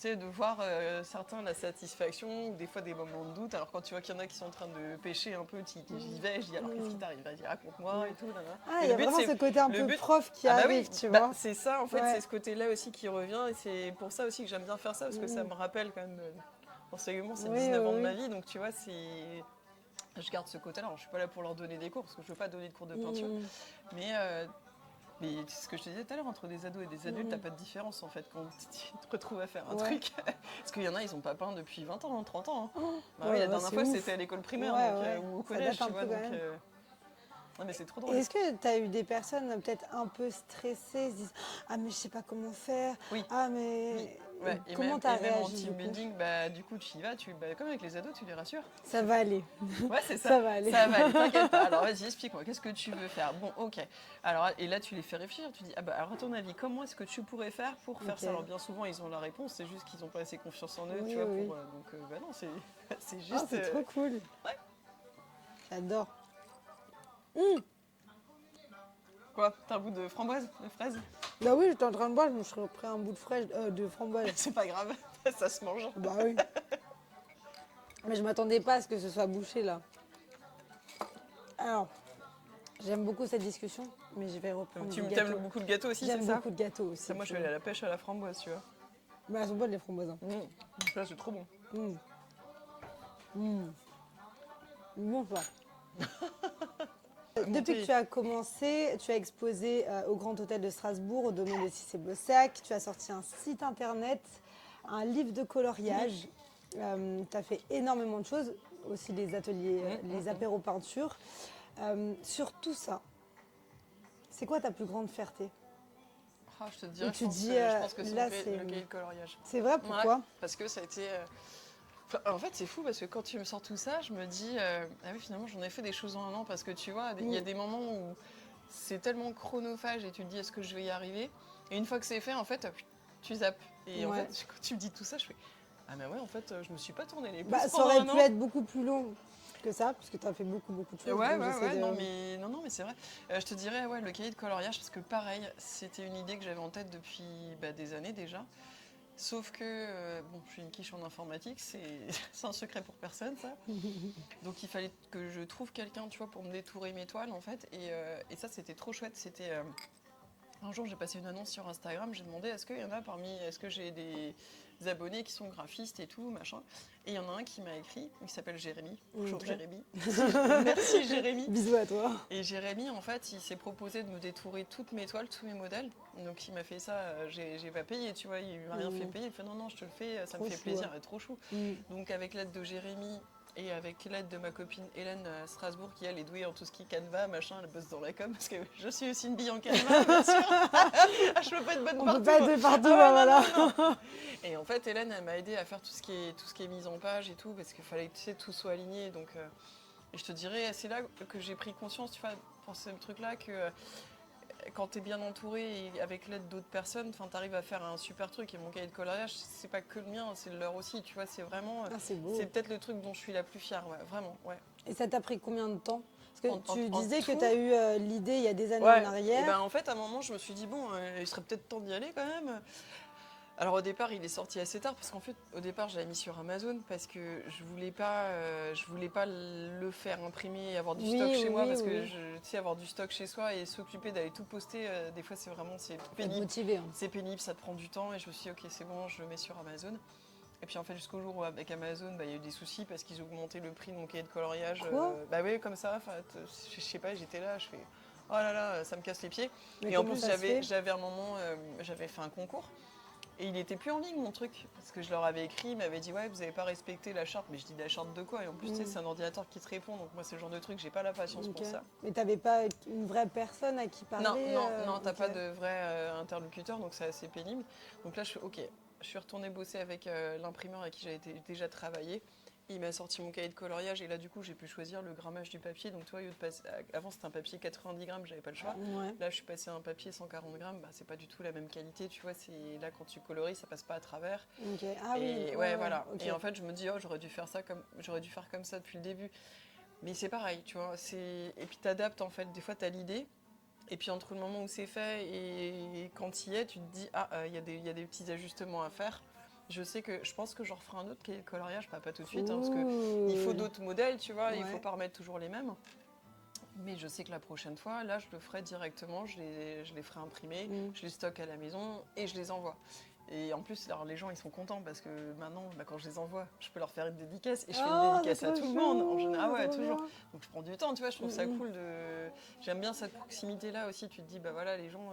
Tu sais, de voir certains la satisfaction ou des fois des moments de doute. Alors quand tu vois qu'il y en a qui sont en train de pêcher un peu, j'y vais, je dis alors qu'est-ce qui t'arrive? Vas-y, raconte-moi et tout. Ah, il y a vraiment ce côté un peu prof qui arrive, tu vois. C'est ça, en fait, c'est ce côté-là aussi qui revient. Et c'est pour ça aussi que j'aime bien faire ça, parce que ça me rappelle quand même l'enseignement, c'est 19 ans de ma vie. Donc tu vois, je garde ce côté-là. Alors, je suis pas là pour leur donner des cours, parce que je veux pas donner de cours de peinture. Mais c'est ce que je te disais tout à l'heure, entre des ados et des adultes, t'as pas de différence en fait quand tu te retrouves à faire un truc. Parce qu'il y en a, ils ont pas peint depuis 20 ans, 30 ans. Bah oui, la dernière fois, c'était à l'école primaire ou au collège, tu vois. Non, mais c'est trop drôle. Est-ce que tu as eu des personnes peut-être un peu stressées, se disent ah mais je sais pas comment faire, Oui. ah mais Ouais, comment tu as et même en réagi team du coup? building, du coup, tu y vas, comme avec les ados, tu les rassures. Ça va aller. Ouais, c'est ça. Ça va aller. Ça va aller, t'inquiète pas. Alors, vas-y, explique-moi, qu'est-ce que tu veux faire? Bon, ok. Alors, et là, tu les fais réfléchir. Tu dis, alors, à ton avis, comment est-ce que tu pourrais faire pour faire Ok. ça? Alors, bien souvent, ils ont la réponse, c'est juste qu'ils n'ont pas assez confiance en eux, Oui, tu vois. oui. Donc, non, c'est Ah, juste. c'est trop cool. Ouais. J'adore. Quoi? T'as un bout de framboise, de fraise? Bah oui, j'étais en train de boire, je me serais pris un bout de framboise. C'est pas grave, ça se mange. Bah oui. Mais je m'attendais pas à ce que ce soit bouché là. Alors, j'aime beaucoup cette discussion, mais je vais reprendre Tu du aimes gâteau. beaucoup le gâteau aussi, J'aime c'est ça? beaucoup de gâteaux aussi. Ça, moi, je vais aller à la pêche à la framboise, tu vois. Bah, elles sont bonnes les framboises. Hein. Ça, c'est trop bon. Bon ça. Depuis que tu as commencé, tu as exposé au Grand Hôtel de Strasbourg, au domaine de Cissé-Blossac. Tu as sorti un site internet, un livre de coloriage. Tu as fait énormément de choses, aussi les ateliers, les apéros peinture. Sur tout ça, c'est quoi ta plus grande fierté? Ah, je te dirais, tu dis, je pense que c'est là, le c'est- cahier de coloriage. C'est vrai, pourquoi? Ouais, parce que ça a été. En fait, c'est fou parce que quand tu me sors tout ça, je me dis, ah oui, finalement, j'en ai fait des choses en un an parce que tu vois, il y a des moments où c'est tellement chronophage et tu te dis, est-ce que je vais y arriver? Et une fois que c'est fait, en fait, tu zappes. Et en Ouais. fait, quand tu me dis tout ça, je fais, ah, mais ouais, en fait, je me suis pas tourné les pouces Bah, ça pendant aurait un pu an. être beaucoup plus long que ça, puisque tu as fait beaucoup de choses. Ouais, donc j'essaie ouais, de- non, mais c'est vrai. Je te dirais, ouais, le cahier de coloriage, parce que pareil, c'était une idée que j'avais en tête depuis des années déjà. Sauf que, bon, je suis une quiche en informatique, c'est un secret pour personne, ça. Donc il fallait que je trouve quelqu'un, tu vois, pour me détourer mes toiles, en fait. Et ça, c'était trop chouette. C'était un jour, j'ai passé une annonce sur Instagram, j'ai demandé est-ce que j'ai des abonnés qui sont graphistes et tout, machin. Et il y en a un qui m'a écrit, il s'appelle Jérémy. Bonjour Ok. Jérémy. Merci Jérémy. Bisous à toi. Et Jérémy, en fait, il s'est proposé de me détourer toutes mes toiles, tous mes modèles. Donc il m'a fait ça, j'ai pas payé, tu vois, il m'a rien fait payer. Il fait non, je te le fais, ça Trop me fait chou, plaisir, ouais. trop chou. Donc avec l'aide de Jérémy et avec l'aide de ma copine Hélène à Strasbourg, qui elle est douée en tout ce qui est canevas, machin, elle bosse dans la com, parce que je suis aussi une bille en canevas, bien sûr. Ah, je peux pas être bonne On partout. peut pas être de partout, Ah ouais, bah, non, voilà. non. Et en fait, Hélène, elle m'a aidé à faire tout ce qui est mise en page et tout, parce qu'il fallait que tout soit aligné. Donc, et je te dirais, c'est là que j'ai pris conscience, tu vois, pour ce truc-là, que quand tu es bien entouré et avec l'aide d'autres personnes, tu arrives à faire un super truc. Et mon cahier de coloriage, c'est pas que le mien, c'est le leur aussi. Tu vois, c'est vraiment. Ah, c'est beau. C'est peut-être le truc dont je suis la plus fière, ouais, vraiment. Ouais. Et ça t'a pris combien de temps? Parce que tu En disais que tout- tu as eu l'idée il y a des années Ouais. en arrière. Et en fait, à un moment, je me suis dit, bon, il serait peut-être temps d'y aller quand même. Alors au départ, il est sorti assez tard parce qu'en fait, au départ, je l'avais mis sur Amazon parce que je voulais pas le faire imprimer et avoir du Oui, stock chez moi oui, parce que oui. tu sais, avoir du stock chez soi et s'occuper d'aller tout poster, des fois c'est Être pénible. motivé. Hein. C'est pénible, ça te prend du temps et je me suis dit, ok, c'est bon, je le mets sur Amazon. Et puis en fait, jusqu'au jour où avec Amazon, il y a eu des soucis parce qu'ils ont augmenté le prix de mon cahier de coloriage. Quoi Oui, comme ça, je sais pas, j'étais là, je fais, oh là là, ça me casse les pieds. Mais Et en comment plus, ça se fait j'avais un moment, j'avais fait un concours. Et il était plus en ligne mon truc, parce que je leur avais écrit, ils m'avaient dit ouais vous n'avez pas respecté la charte, mais je dis la charte de quoi? Et en plus tu sais c'est un ordinateur qui te répond, donc moi c'est le genre de truc, j'ai pas la patience Ok. pour ça. Mais t'avais pas une vraie personne à qui parler? Non, t'as ok. pas de vrai interlocuteur, donc c'est assez pénible. Donc là je suis ok, je suis retournée bosser avec l'imprimeur avec qui j'avais déjà travaillé. Il m'a sorti mon cahier de coloriage et là du coup j'ai pu choisir le grammage du papier. Donc toi, avant c'était un papier 90 grammes, j'avais pas le choix. Ouais. Là je suis passée à un papier 140 grammes, c'est pas du tout la même qualité, tu vois. C'est là quand tu coloris ça passe pas à travers. Ok. Ah Et oui. ouais, voilà. ok. Et en fait je me dis j'aurais dû faire comme ça depuis le début. Mais c'est pareil, tu vois. Et puis t'adaptes en fait. Des fois t'as l'idée. Et puis entre le moment où c'est fait et quand tu y es, tu te dis il y a des petits ajustements à faire. Je pense que j'en referai un autre qui est le coloriage, pas tout de suite, parce qu'il faut d'autres modèles, tu vois, il faut pas remettre toujours les mêmes. Mais je sais que la prochaine fois, là, je le ferai directement, je les ferai imprimer, je les stocke à la maison et je les envoie. Et en plus, alors, les gens, ils sont contents parce que maintenant, quand je les envoie, je peux leur faire une dédicace et je fais une dédicace à tout le monde. En général, ouais, toujours. Donc je prends du temps, tu vois, je trouve ça cool. J'aime bien cette proximité-là aussi. Tu te dis, bah voilà, les gens...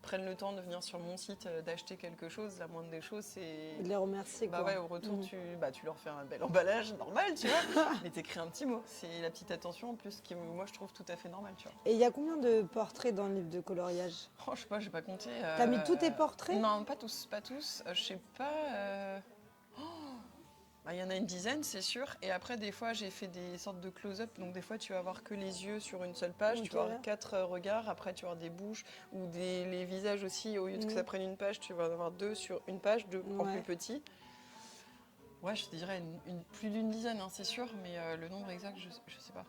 prennent le temps de venir sur mon site, d'acheter quelque chose, la moindre des choses, c'est... De les remercier, Bah quoi. ouais, au retour, tu leur fais un bel emballage, normal, tu vois, mais t'écris un petit mot. C'est la petite attention, en plus, qui, moi, je trouve tout à fait normal, tu vois. Et il y a combien de portraits dans le livre de coloriage? Oh, je sais pas, j'ai pas compté. T'as mis tous tes portraits? Non, pas tous, pas tous. Je sais pas... oh, bah, y en a une dizaine, c'est sûr. Et après, des fois, j'ai fait des sortes de close-up. Donc, des fois, tu vas avoir que les yeux sur une seule page. Ok. Tu vas avoir 4 regards. Après, tu vas avoir des bouches ou les visages aussi. Au lieu de que ça prenne une page, tu vas en avoir 2 sur une page, 2 en plus petit. Ouais, je te dirais plus d'une dizaine, hein, c'est sûr. Mais le nombre exact, je sais pas.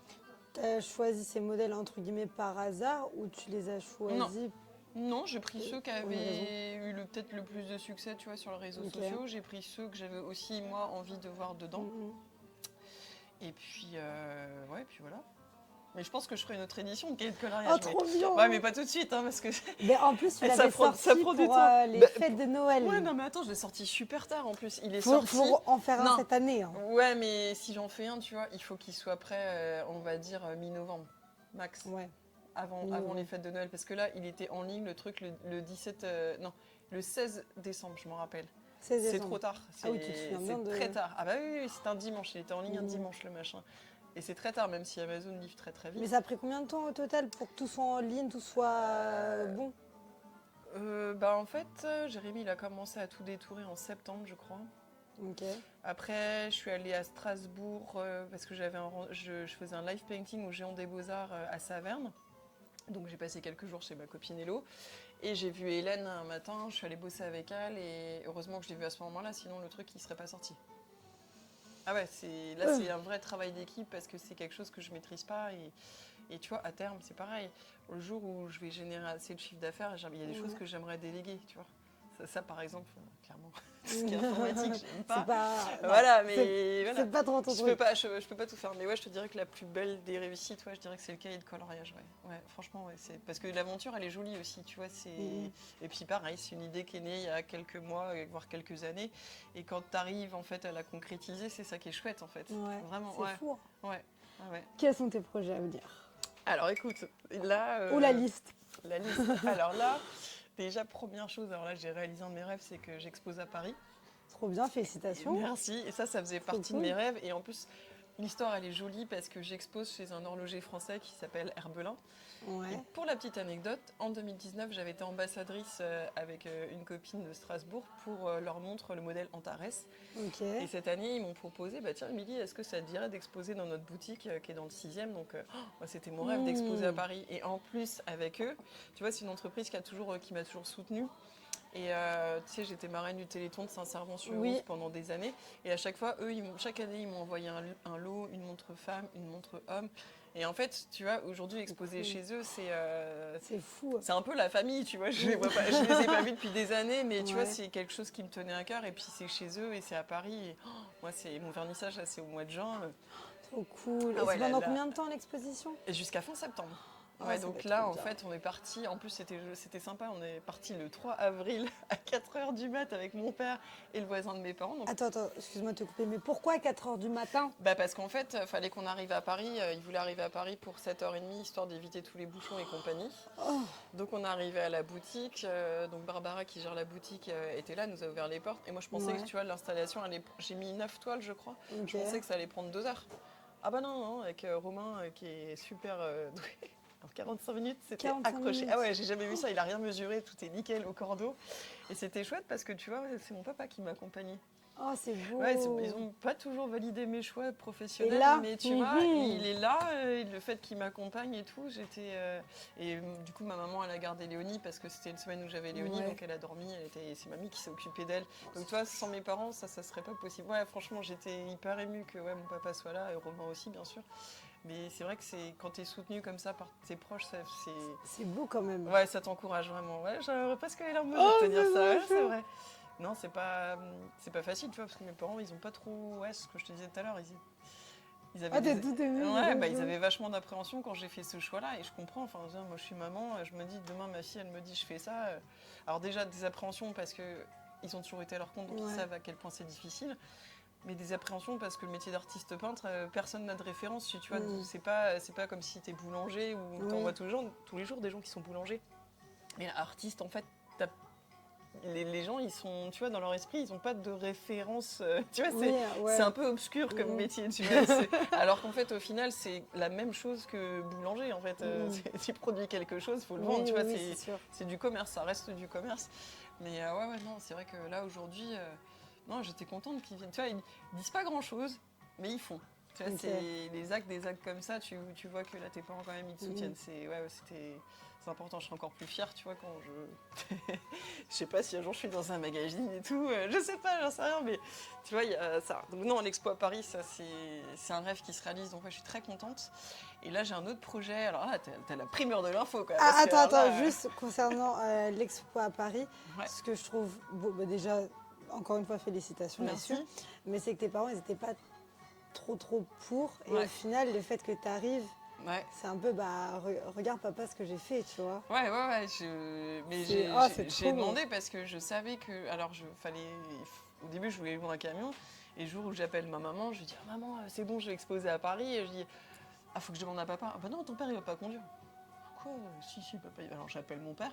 T'as choisi ces modèles entre guillemets par hasard ou tu les as choisis? Non, j'ai pris ceux qui avaient eu peut-être le plus de succès, tu vois, sur les réseaux sociaux. J'ai pris ceux que j'avais aussi, moi, envie de voir dedans. Et puis, ouais, puis voilà. Mais je pense que je ferai une autre édition de cahier de coloriage. Oh, trop bien! Ouais, mais pas tout de suite, hein, parce que... Mais en plus, tu l'avais sorti ça prend du pour temps. les fêtes de Noël. Ouais, non, mais attends, je l'ai sorti super tard, en plus. Il est Faut sorti... en faire un cette année. Hein. Ouais, mais si j'en fais un, tu vois, il faut qu'il soit prêt, on va dire, mi-novembre, max. Ouais. Avant les fêtes de Noël, parce que là, il était en ligne, le truc, le 17... non, le 16 décembre, je m'en rappelle. C'est trop tard. Ah oui, tu te souviens bien de... très tard. Ah bah oui, c'était un dimanche. Il était en ligne un dimanche, le machin. Et c'est très tard, même si Amazon livre très très vite. Mais ça a pris combien de temps au total pour que tout soit en ligne, tout soit bon? Bah en fait, Jérémy, il a commencé à tout détourer en septembre, je crois. Ok. Après, je suis allée à Strasbourg parce que je faisais un live painting au Géant des Beaux-Arts à Saverne. Donc j'ai passé quelques jours chez ma copine Hello. Et j'ai vu Hélène un matin, je suis allée bosser avec elle. Et heureusement que je l'ai vue à ce moment-là, sinon le truc, il ne serait pas sorti. Ah ouais, c'est un vrai travail d'équipe parce que c'est quelque chose que je ne maîtrise pas. Et tu vois, à terme, c'est pareil. Le jour où je vais générer assez de chiffre d'affaires, il y a des choses que j'aimerais déléguer, tu vois. Ça, par exemple, clairement, tout ce qui est informatique, j'aime pas. Voilà, mais voilà. C'est pas trop ton truc. Je peux pas tout faire. Mais ouais, je te dirais que la plus belle des réussites, ouais, je dirais que c'est le cahier de coloriage. Ouais, franchement, ouais, c'est parce que l'aventure, elle est jolie aussi, tu vois. Et puis pareil, c'est une idée qui est née il y a quelques mois, voire quelques années. Et quand tu arrives en fait à la concrétiser, c'est ça qui est chouette en fait. Ouais, vraiment. C'est fou. Ouais. Quels sont tes projets à venir? Alors écoute, là. Ou la liste. La liste. Alors là. Déjà, première chose, alors là, j'ai réalisé un de mes rêves, c'est que j'expose à Paris. Trop bien, félicitations. Merci. Et ça faisait partie de mes rêves. Et en plus, l'histoire, elle est jolie parce que j'expose chez un horloger français qui s'appelle Herbelin. Ouais. Et pour la petite anecdote, en 2019, j'avais été ambassadrice avec une copine de Strasbourg pour leur montrer le modèle Antares. Ok. Et cette année, ils m'ont proposé, tiens, Émilie, est-ce que ça te dirait d'exposer dans notre boutique qui est dans le 6e? Donc, moi, c'était mon rêve d'exposer à Paris. Et en plus, avec eux, tu vois, c'est une entreprise qui m'a toujours soutenue. Et tu sais, j'étais marraine du Téléthon de Saint-Servant-sur-Ouse pendant des années. Et à chaque fois, eux, chaque année, ils m'ont envoyé un lot, une montre femme, une montre homme. Et en fait, tu vois, aujourd'hui, exposer chez eux, c'est fou. C'est un peu la famille, tu vois. Je les ai pas vus depuis des années, mais tu vois, c'est quelque chose qui me tenait à cœur. Et puis, c'est chez eux et c'est à Paris. Et, moi, c'est mon vernissage, là, c'est au mois de juin. Trop cool. Ah ouais, et c'est pendant combien de temps l'exposition? Jusqu'à fin septembre. Ah, Ouais, donc là, en fait, on est parti. En plus, c'était sympa. On est parti le 3 avril à 4h du mat avec mon père et le voisin de mes parents. Donc... Attends, excuse-moi de te couper, mais pourquoi à 4h du matin? Parce qu'en fait, il fallait qu'on arrive à Paris. Ils voulaient arriver à Paris pour 7h30, histoire d'éviter tous les bouchons et compagnie. Oh. Donc, on est arrivé à la boutique. Donc, Barbara, qui gère la boutique, était là, nous a ouvert les portes. Et moi, je pensais que, tu vois, l'installation, j'ai mis 9 toiles, je crois. Je pensais que ça allait prendre 2 heures. Ah bah non, avec Romain, qui est super doué. En 45 minutes, c'était accroché. Ah ouais, j'ai jamais vu ça, il a rien mesuré, tout est nickel au cordeau. Et c'était chouette parce que tu vois, c'est mon papa qui m'accompagnait. Oh, c'est beau. Ouais, ils n'ont pas toujours validé mes choix professionnels, mais tu vois, il est là, le fait qu'il m'accompagne et tout, Et du coup, ma maman, elle a gardé Léonie parce que c'était une semaine où j'avais Léonie, donc elle a dormi, c'est mamie qui s'est occupée d'elle. Donc tu vois, sans mes parents, ça serait pas possible. Ouais, franchement, j'étais hyper émue que mon papa soit là, et Romain aussi, bien sûr. Mais c'est vrai que quand tu es soutenu comme ça par tes proches, c'est beau quand même. Ouais, ça t'encourage vraiment. Ouais, j'aurais presque les larmes de te dire ça, ouais, c'est vrai. Non, c'est pas facile, tu vois, parce que mes parents, ils ont pas trop... Ouais, ce que je te disais tout à l'heure, ils avaient tout aimé. Ouais, ils avaient vachement d'appréhension quand j'ai fait ce choix-là, et je comprends. Enfin, moi, je suis maman, je me dis, demain, ma fille, elle me dit, je fais ça. Alors déjà, des appréhensions parce qu'ils ont toujours été à leur compte, donc ils savent à quel point c'est difficile. Mais des appréhensions parce que le métier d'artiste peintre, personne n'a de référence. Tu vois, c'est pas comme si t'es boulanger ou t'envoies tous les jours des gens qui sont boulangers. Mais artiste, en fait, les gens, ils sont, tu vois, dans leur esprit, ils n'ont pas de référence. Tu vois, Oui, ouais. c'est un peu obscur comme métier, tu vois. Alors qu'en fait, au final, c'est la même chose que boulanger. En fait, tu produis quelque chose, il faut le vendre. Tu vois, c'est sûr. c'est du commerce, ça reste du commerce. Mais ouais, non, c'est vrai que là, aujourd'hui, non, j'étais contente qu'ils viennent. Tu vois, ils disent pas grand-chose, mais ils font. Tu vois, c'est des actes comme ça, tu vois que là, tes parents, quand même, ils te soutiennent. C'est important, je serais encore plus fière, tu vois, quand je... je sais pas si un jour je suis dans un magazine et tout, je sais pas, j'en sais rien, mais tu vois, il y a ça. Donc non, l'Expo à Paris, ça, c'est un rêve qui se réalise, donc ouais, je suis très contente. Et là, j'ai un autre projet, alors là, t'as la primeur de l'info, quand même. Ah, attends, là, juste concernant l'Expo à Paris, Ouais. ce que je trouve, déjà, encore une fois, félicitations Merci. là-dessus, mais c'est que tes parents, ils n'étaient pas trop pour, et Ouais. au final, le fait que tu arrives, Ouais. c'est un peu, regarde papa ce que j'ai fait, tu vois. Ouais, mais j'ai demandé parce que je savais que, alors au début je voulais louer un camion, et le jour où j'appelle ma maman, je lui dis ah, maman, c'est bon, je vais exposer à Paris, et je dis ah, faut que je demande à papa. Ah bah non, ton père il va pas conduire. Quoi? Si, papa. Alors j'appelle mon père.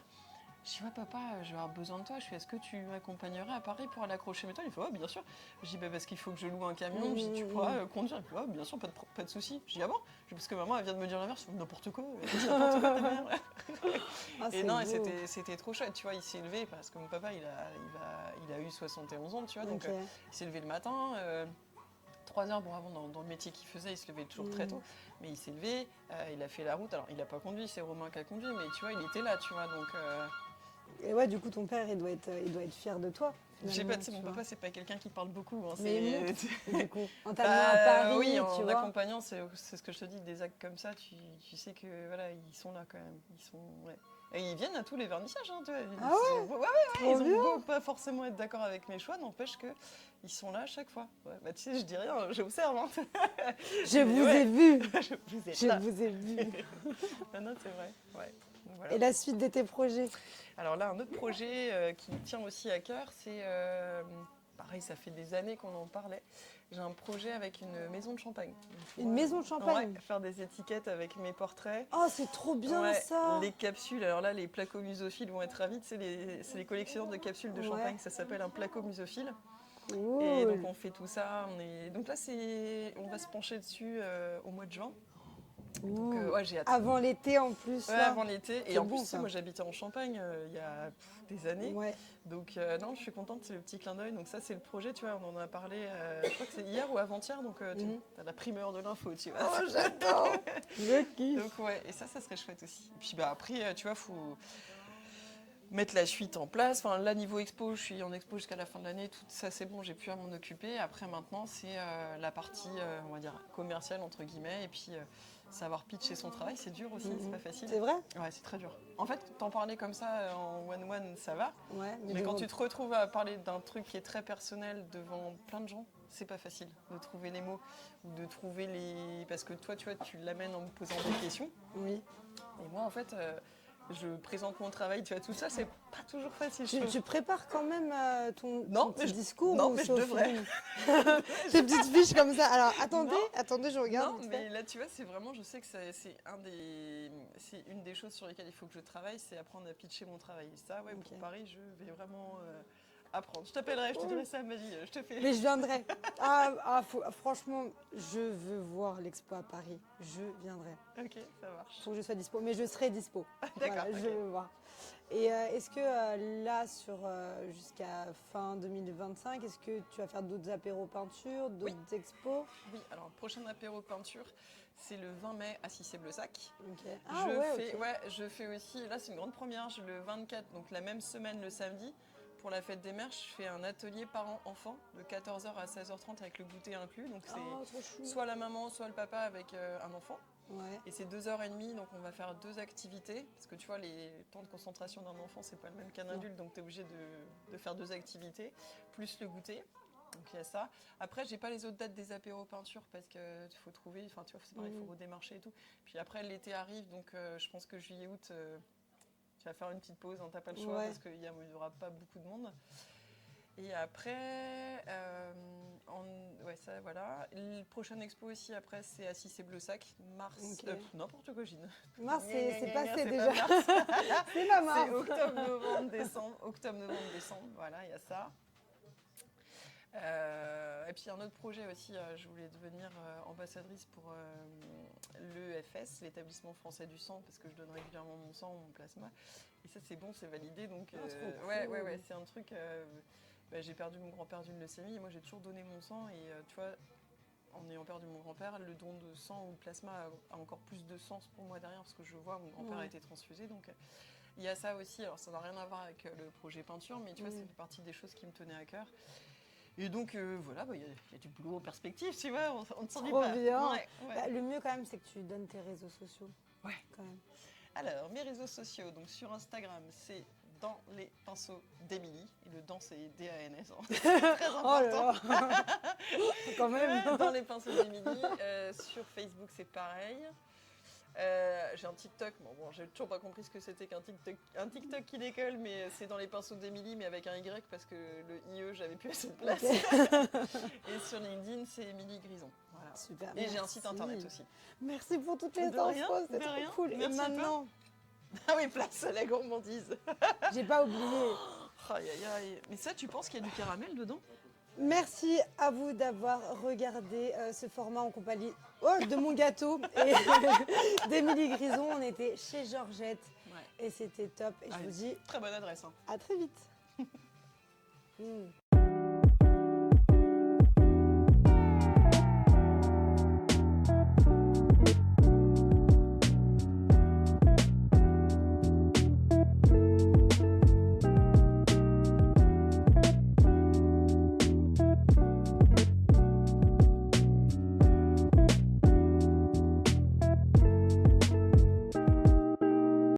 Je dis ouais papa, je vais avoir besoin de toi. Je fais est-ce que tu m'accompagnerais à Paris pour aller accrocher mes toiles? Il fait ouais bien sûr. Je dis bah parce qu'il faut que je loue un camion. Je dis tu pourras conduire? Il fait ouais bien sûr, pas de souci. Je dis ah bon? Je dis, parce que maman elle vient de me dire l'inverse. N'importe quoi. Elle dit n'importe quoi ta mère. Et non, et c'était trop chouette, tu vois. Il s'est levé parce que mon papa il a eu 71 ans, tu vois. Donc il s'est levé le matin. 3 heures avant dans le métier qu'il faisait, il se levait toujours très tôt, mais il s'est levé, il a fait la route. Alors il n'a pas conduit, c'est Romain qui a conduit, mais tu vois, il était là, tu vois, donc. Et ouais, du coup, ton père, il doit être fier de toi. J'ai pas, tu sais, mon papa, c'est pas quelqu'un qui parle beaucoup. Hein, mais du coup, en t'amenant à Paris, oui, tu en vois. accompagnant, c'est ce que je te dis, des actes comme ça, tu sais que voilà, ils sont là quand même, ils sont. Ouais. Et ils viennent à tous les vernissages, hein, tu vois. Ah ouais, Ils ont beau pas forcément être d'accord avec mes choix, n'empêche que ils sont là à chaque fois. Ouais, bah tu sais, je dis rien, j'observe. Hein. Je vous ai vu. Je vous ai vu. Non, c'est vrai. Ouais. Voilà. Et la suite de tes projets? Alors là, un autre projet qui me tient aussi à cœur, c'est pareil, ça fait des années qu'on en parlait. J'ai un projet avec une maison de champagne. Une maison de champagne? Ouais, faire des étiquettes avec mes portraits. Oh, c'est trop bien ça! Les capsules, alors là, les placo-musophiles vont être ravis. C'est les collectionneurs de capsules de champagne, ça s'appelle un placo-musophile. Cool. Et donc on fait tout ça. Donc là, on va se pencher dessus au mois de juin. Donc, j'ai hâte. Avant l'été en plus. Ouais, avant l'été. Et en plus, ça. Moi j'habitais en Champagne il y a des années. Ouais. Donc non, je suis contente, c'est le petit clin d'œil. Donc ça, c'est le projet, tu vois, on en a parlé, je crois que c'est hier ou avant-hier. Donc tu as la primeur de l'info, tu vois. Oh, j'adore. Je kiffe. Donc ouais, et ça serait chouette aussi. Et puis après, tu vois, faut mettre la suite en place. Enfin, là, niveau expo, je suis en expo jusqu'à la fin de l'année. Tout ça, c'est bon, j'ai pu à m'en occuper. Après, maintenant, c'est la partie, on va dire, commerciale, entre guillemets. Et puis, savoir pitcher son travail, c'est dur aussi, c'est pas facile. C'est vrai? Ouais, c'est très dur. En fait, t'en parler comme ça en one-one, ça va. Ouais, mais quand tu te retrouves à parler d'un truc qui est très personnel devant plein de gens, c'est pas facile de trouver les mots ou de trouver les... Parce que toi, tu vois, tu l'amènes en me posant des questions. Oui. Et moi, en fait... je présente mon travail, tu vois, tout ça, c'est pas toujours facile. Tu prépares quand même ton petit discours? Non, mais je devrais. Tes petites fiches comme ça. Alors, attendez, je regarde. Non, mais là, tu vois, c'est vraiment, je sais que c'est une des choses sur lesquelles il faut que je travaille, c'est apprendre à pitcher mon travail. Et ça, ouais, pour Paris, je vais vraiment apprendre. Je t'appellerai, je te dirai ça, Magie, je te fais. Mais je viendrai. Franchement, je veux voir l'expo à Paris. Je viendrai. Ok, ça marche. Faut que je sois dispo, mais je serai dispo. D'accord. Voilà, je veux voir. Et est-ce que là, jusqu'à fin 2025, est-ce que tu vas faire d'autres apéros peinture, d'autres expos? Oui, alors prochain apéro peinture, c'est le 20 mai à Cissé-Bleusac. Okay. Je fais aussi, là c'est une grande première, le 24, donc la même semaine le samedi, pour la fête des mères, je fais un atelier parents-enfants de 14h à 16h30 avec le goûter inclus. Donc c'est soit la maman, soit le papa avec un enfant. Ouais. Et c'est 2h30, donc on va faire 2 activités. Parce que tu vois, les temps de concentration d'un enfant, c'est pas le même qu'un adulte, donc tu es obligé de faire 2 activités, plus le goûter. Donc il y a ça. Après, j'ai pas les autres dates des apéros peinture parce qu'il faut trouver, enfin tu vois, c'est pareil, il faut redémarcher et tout. Puis après, l'été arrive, donc je pense que juillet-août, tu vas faire une petite pause, hein, t'as pas le choix parce qu'il y aura pas beaucoup de monde. Et après, ouais, ça, voilà. Le prochain expo aussi, après, c'est Assis et Bleu-Sac, mars. Ok. N'importe quoi, Gine. Mars, c'est Gna, gna, passé gna, déjà. c'est pas mars. C'est pas mars. C'est octobre, novembre, décembre. Octobre, novembre, décembre. Voilà, il y a ça. Et puis un autre projet aussi, je voulais devenir ambassadrice pour l'EFS, l'établissement français du sang, parce que je donne régulièrement mon sang, mon plasma. Et ça c'est bon, c'est validé. Donc trop ouais, c'est un truc. J'ai perdu mon grand-père d'une leucémie et moi j'ai toujours donné mon sang et tu vois, en ayant perdu mon grand-père, le don de sang ou de plasma a encore plus de sens pour moi derrière parce que je vois mon grand-père a été transfusé. Donc il y a ça aussi. Alors ça n'a rien à voir avec le projet peinture, mais tu vois, ça fait partie des choses qui me tenaient à cœur. Et donc voilà, il y a du boulot en perspective, tu vois, on ne s'ennuie Trop pas. bien. Ouais. Bah, le mieux quand même, c'est que tu donnes tes réseaux sociaux. Ouais. Quand même. Alors, mes réseaux sociaux, donc sur Instagram, c'est dans les pinceaux d'Émilie. Et le dans, c'est D-A-N-S. C'est très important. Oh là là. Quand même. Dans les pinceaux d'Émilie. Sur Facebook, c'est pareil. J'ai un TikTok, bon, j'ai toujours pas compris ce que c'était qu'un TikTok qui décolle, mais c'est dans les pinceaux d'Émilie, mais avec un Y parce que le IE, j'avais plus assez de place. Okay. Et sur LinkedIn, c'est Émilie Grison. Voilà. Super. Et j'ai un site internet aussi. Merci pour toutes les De rien, infos, c'est de trop rien. cool. Merci Et maintenant, Ah oui, place à la gourmandise. j'ai pas oublié. Aïe, aïe, aïe. Mais ça, tu penses qu'il y a du caramel dedans? Merci à vous d'avoir regardé ce format en compagnie de mon gâteau et d'Émilie Grison. On était chez Georgette et c'était top. Et je vous dis très bonne adresse. à très vite.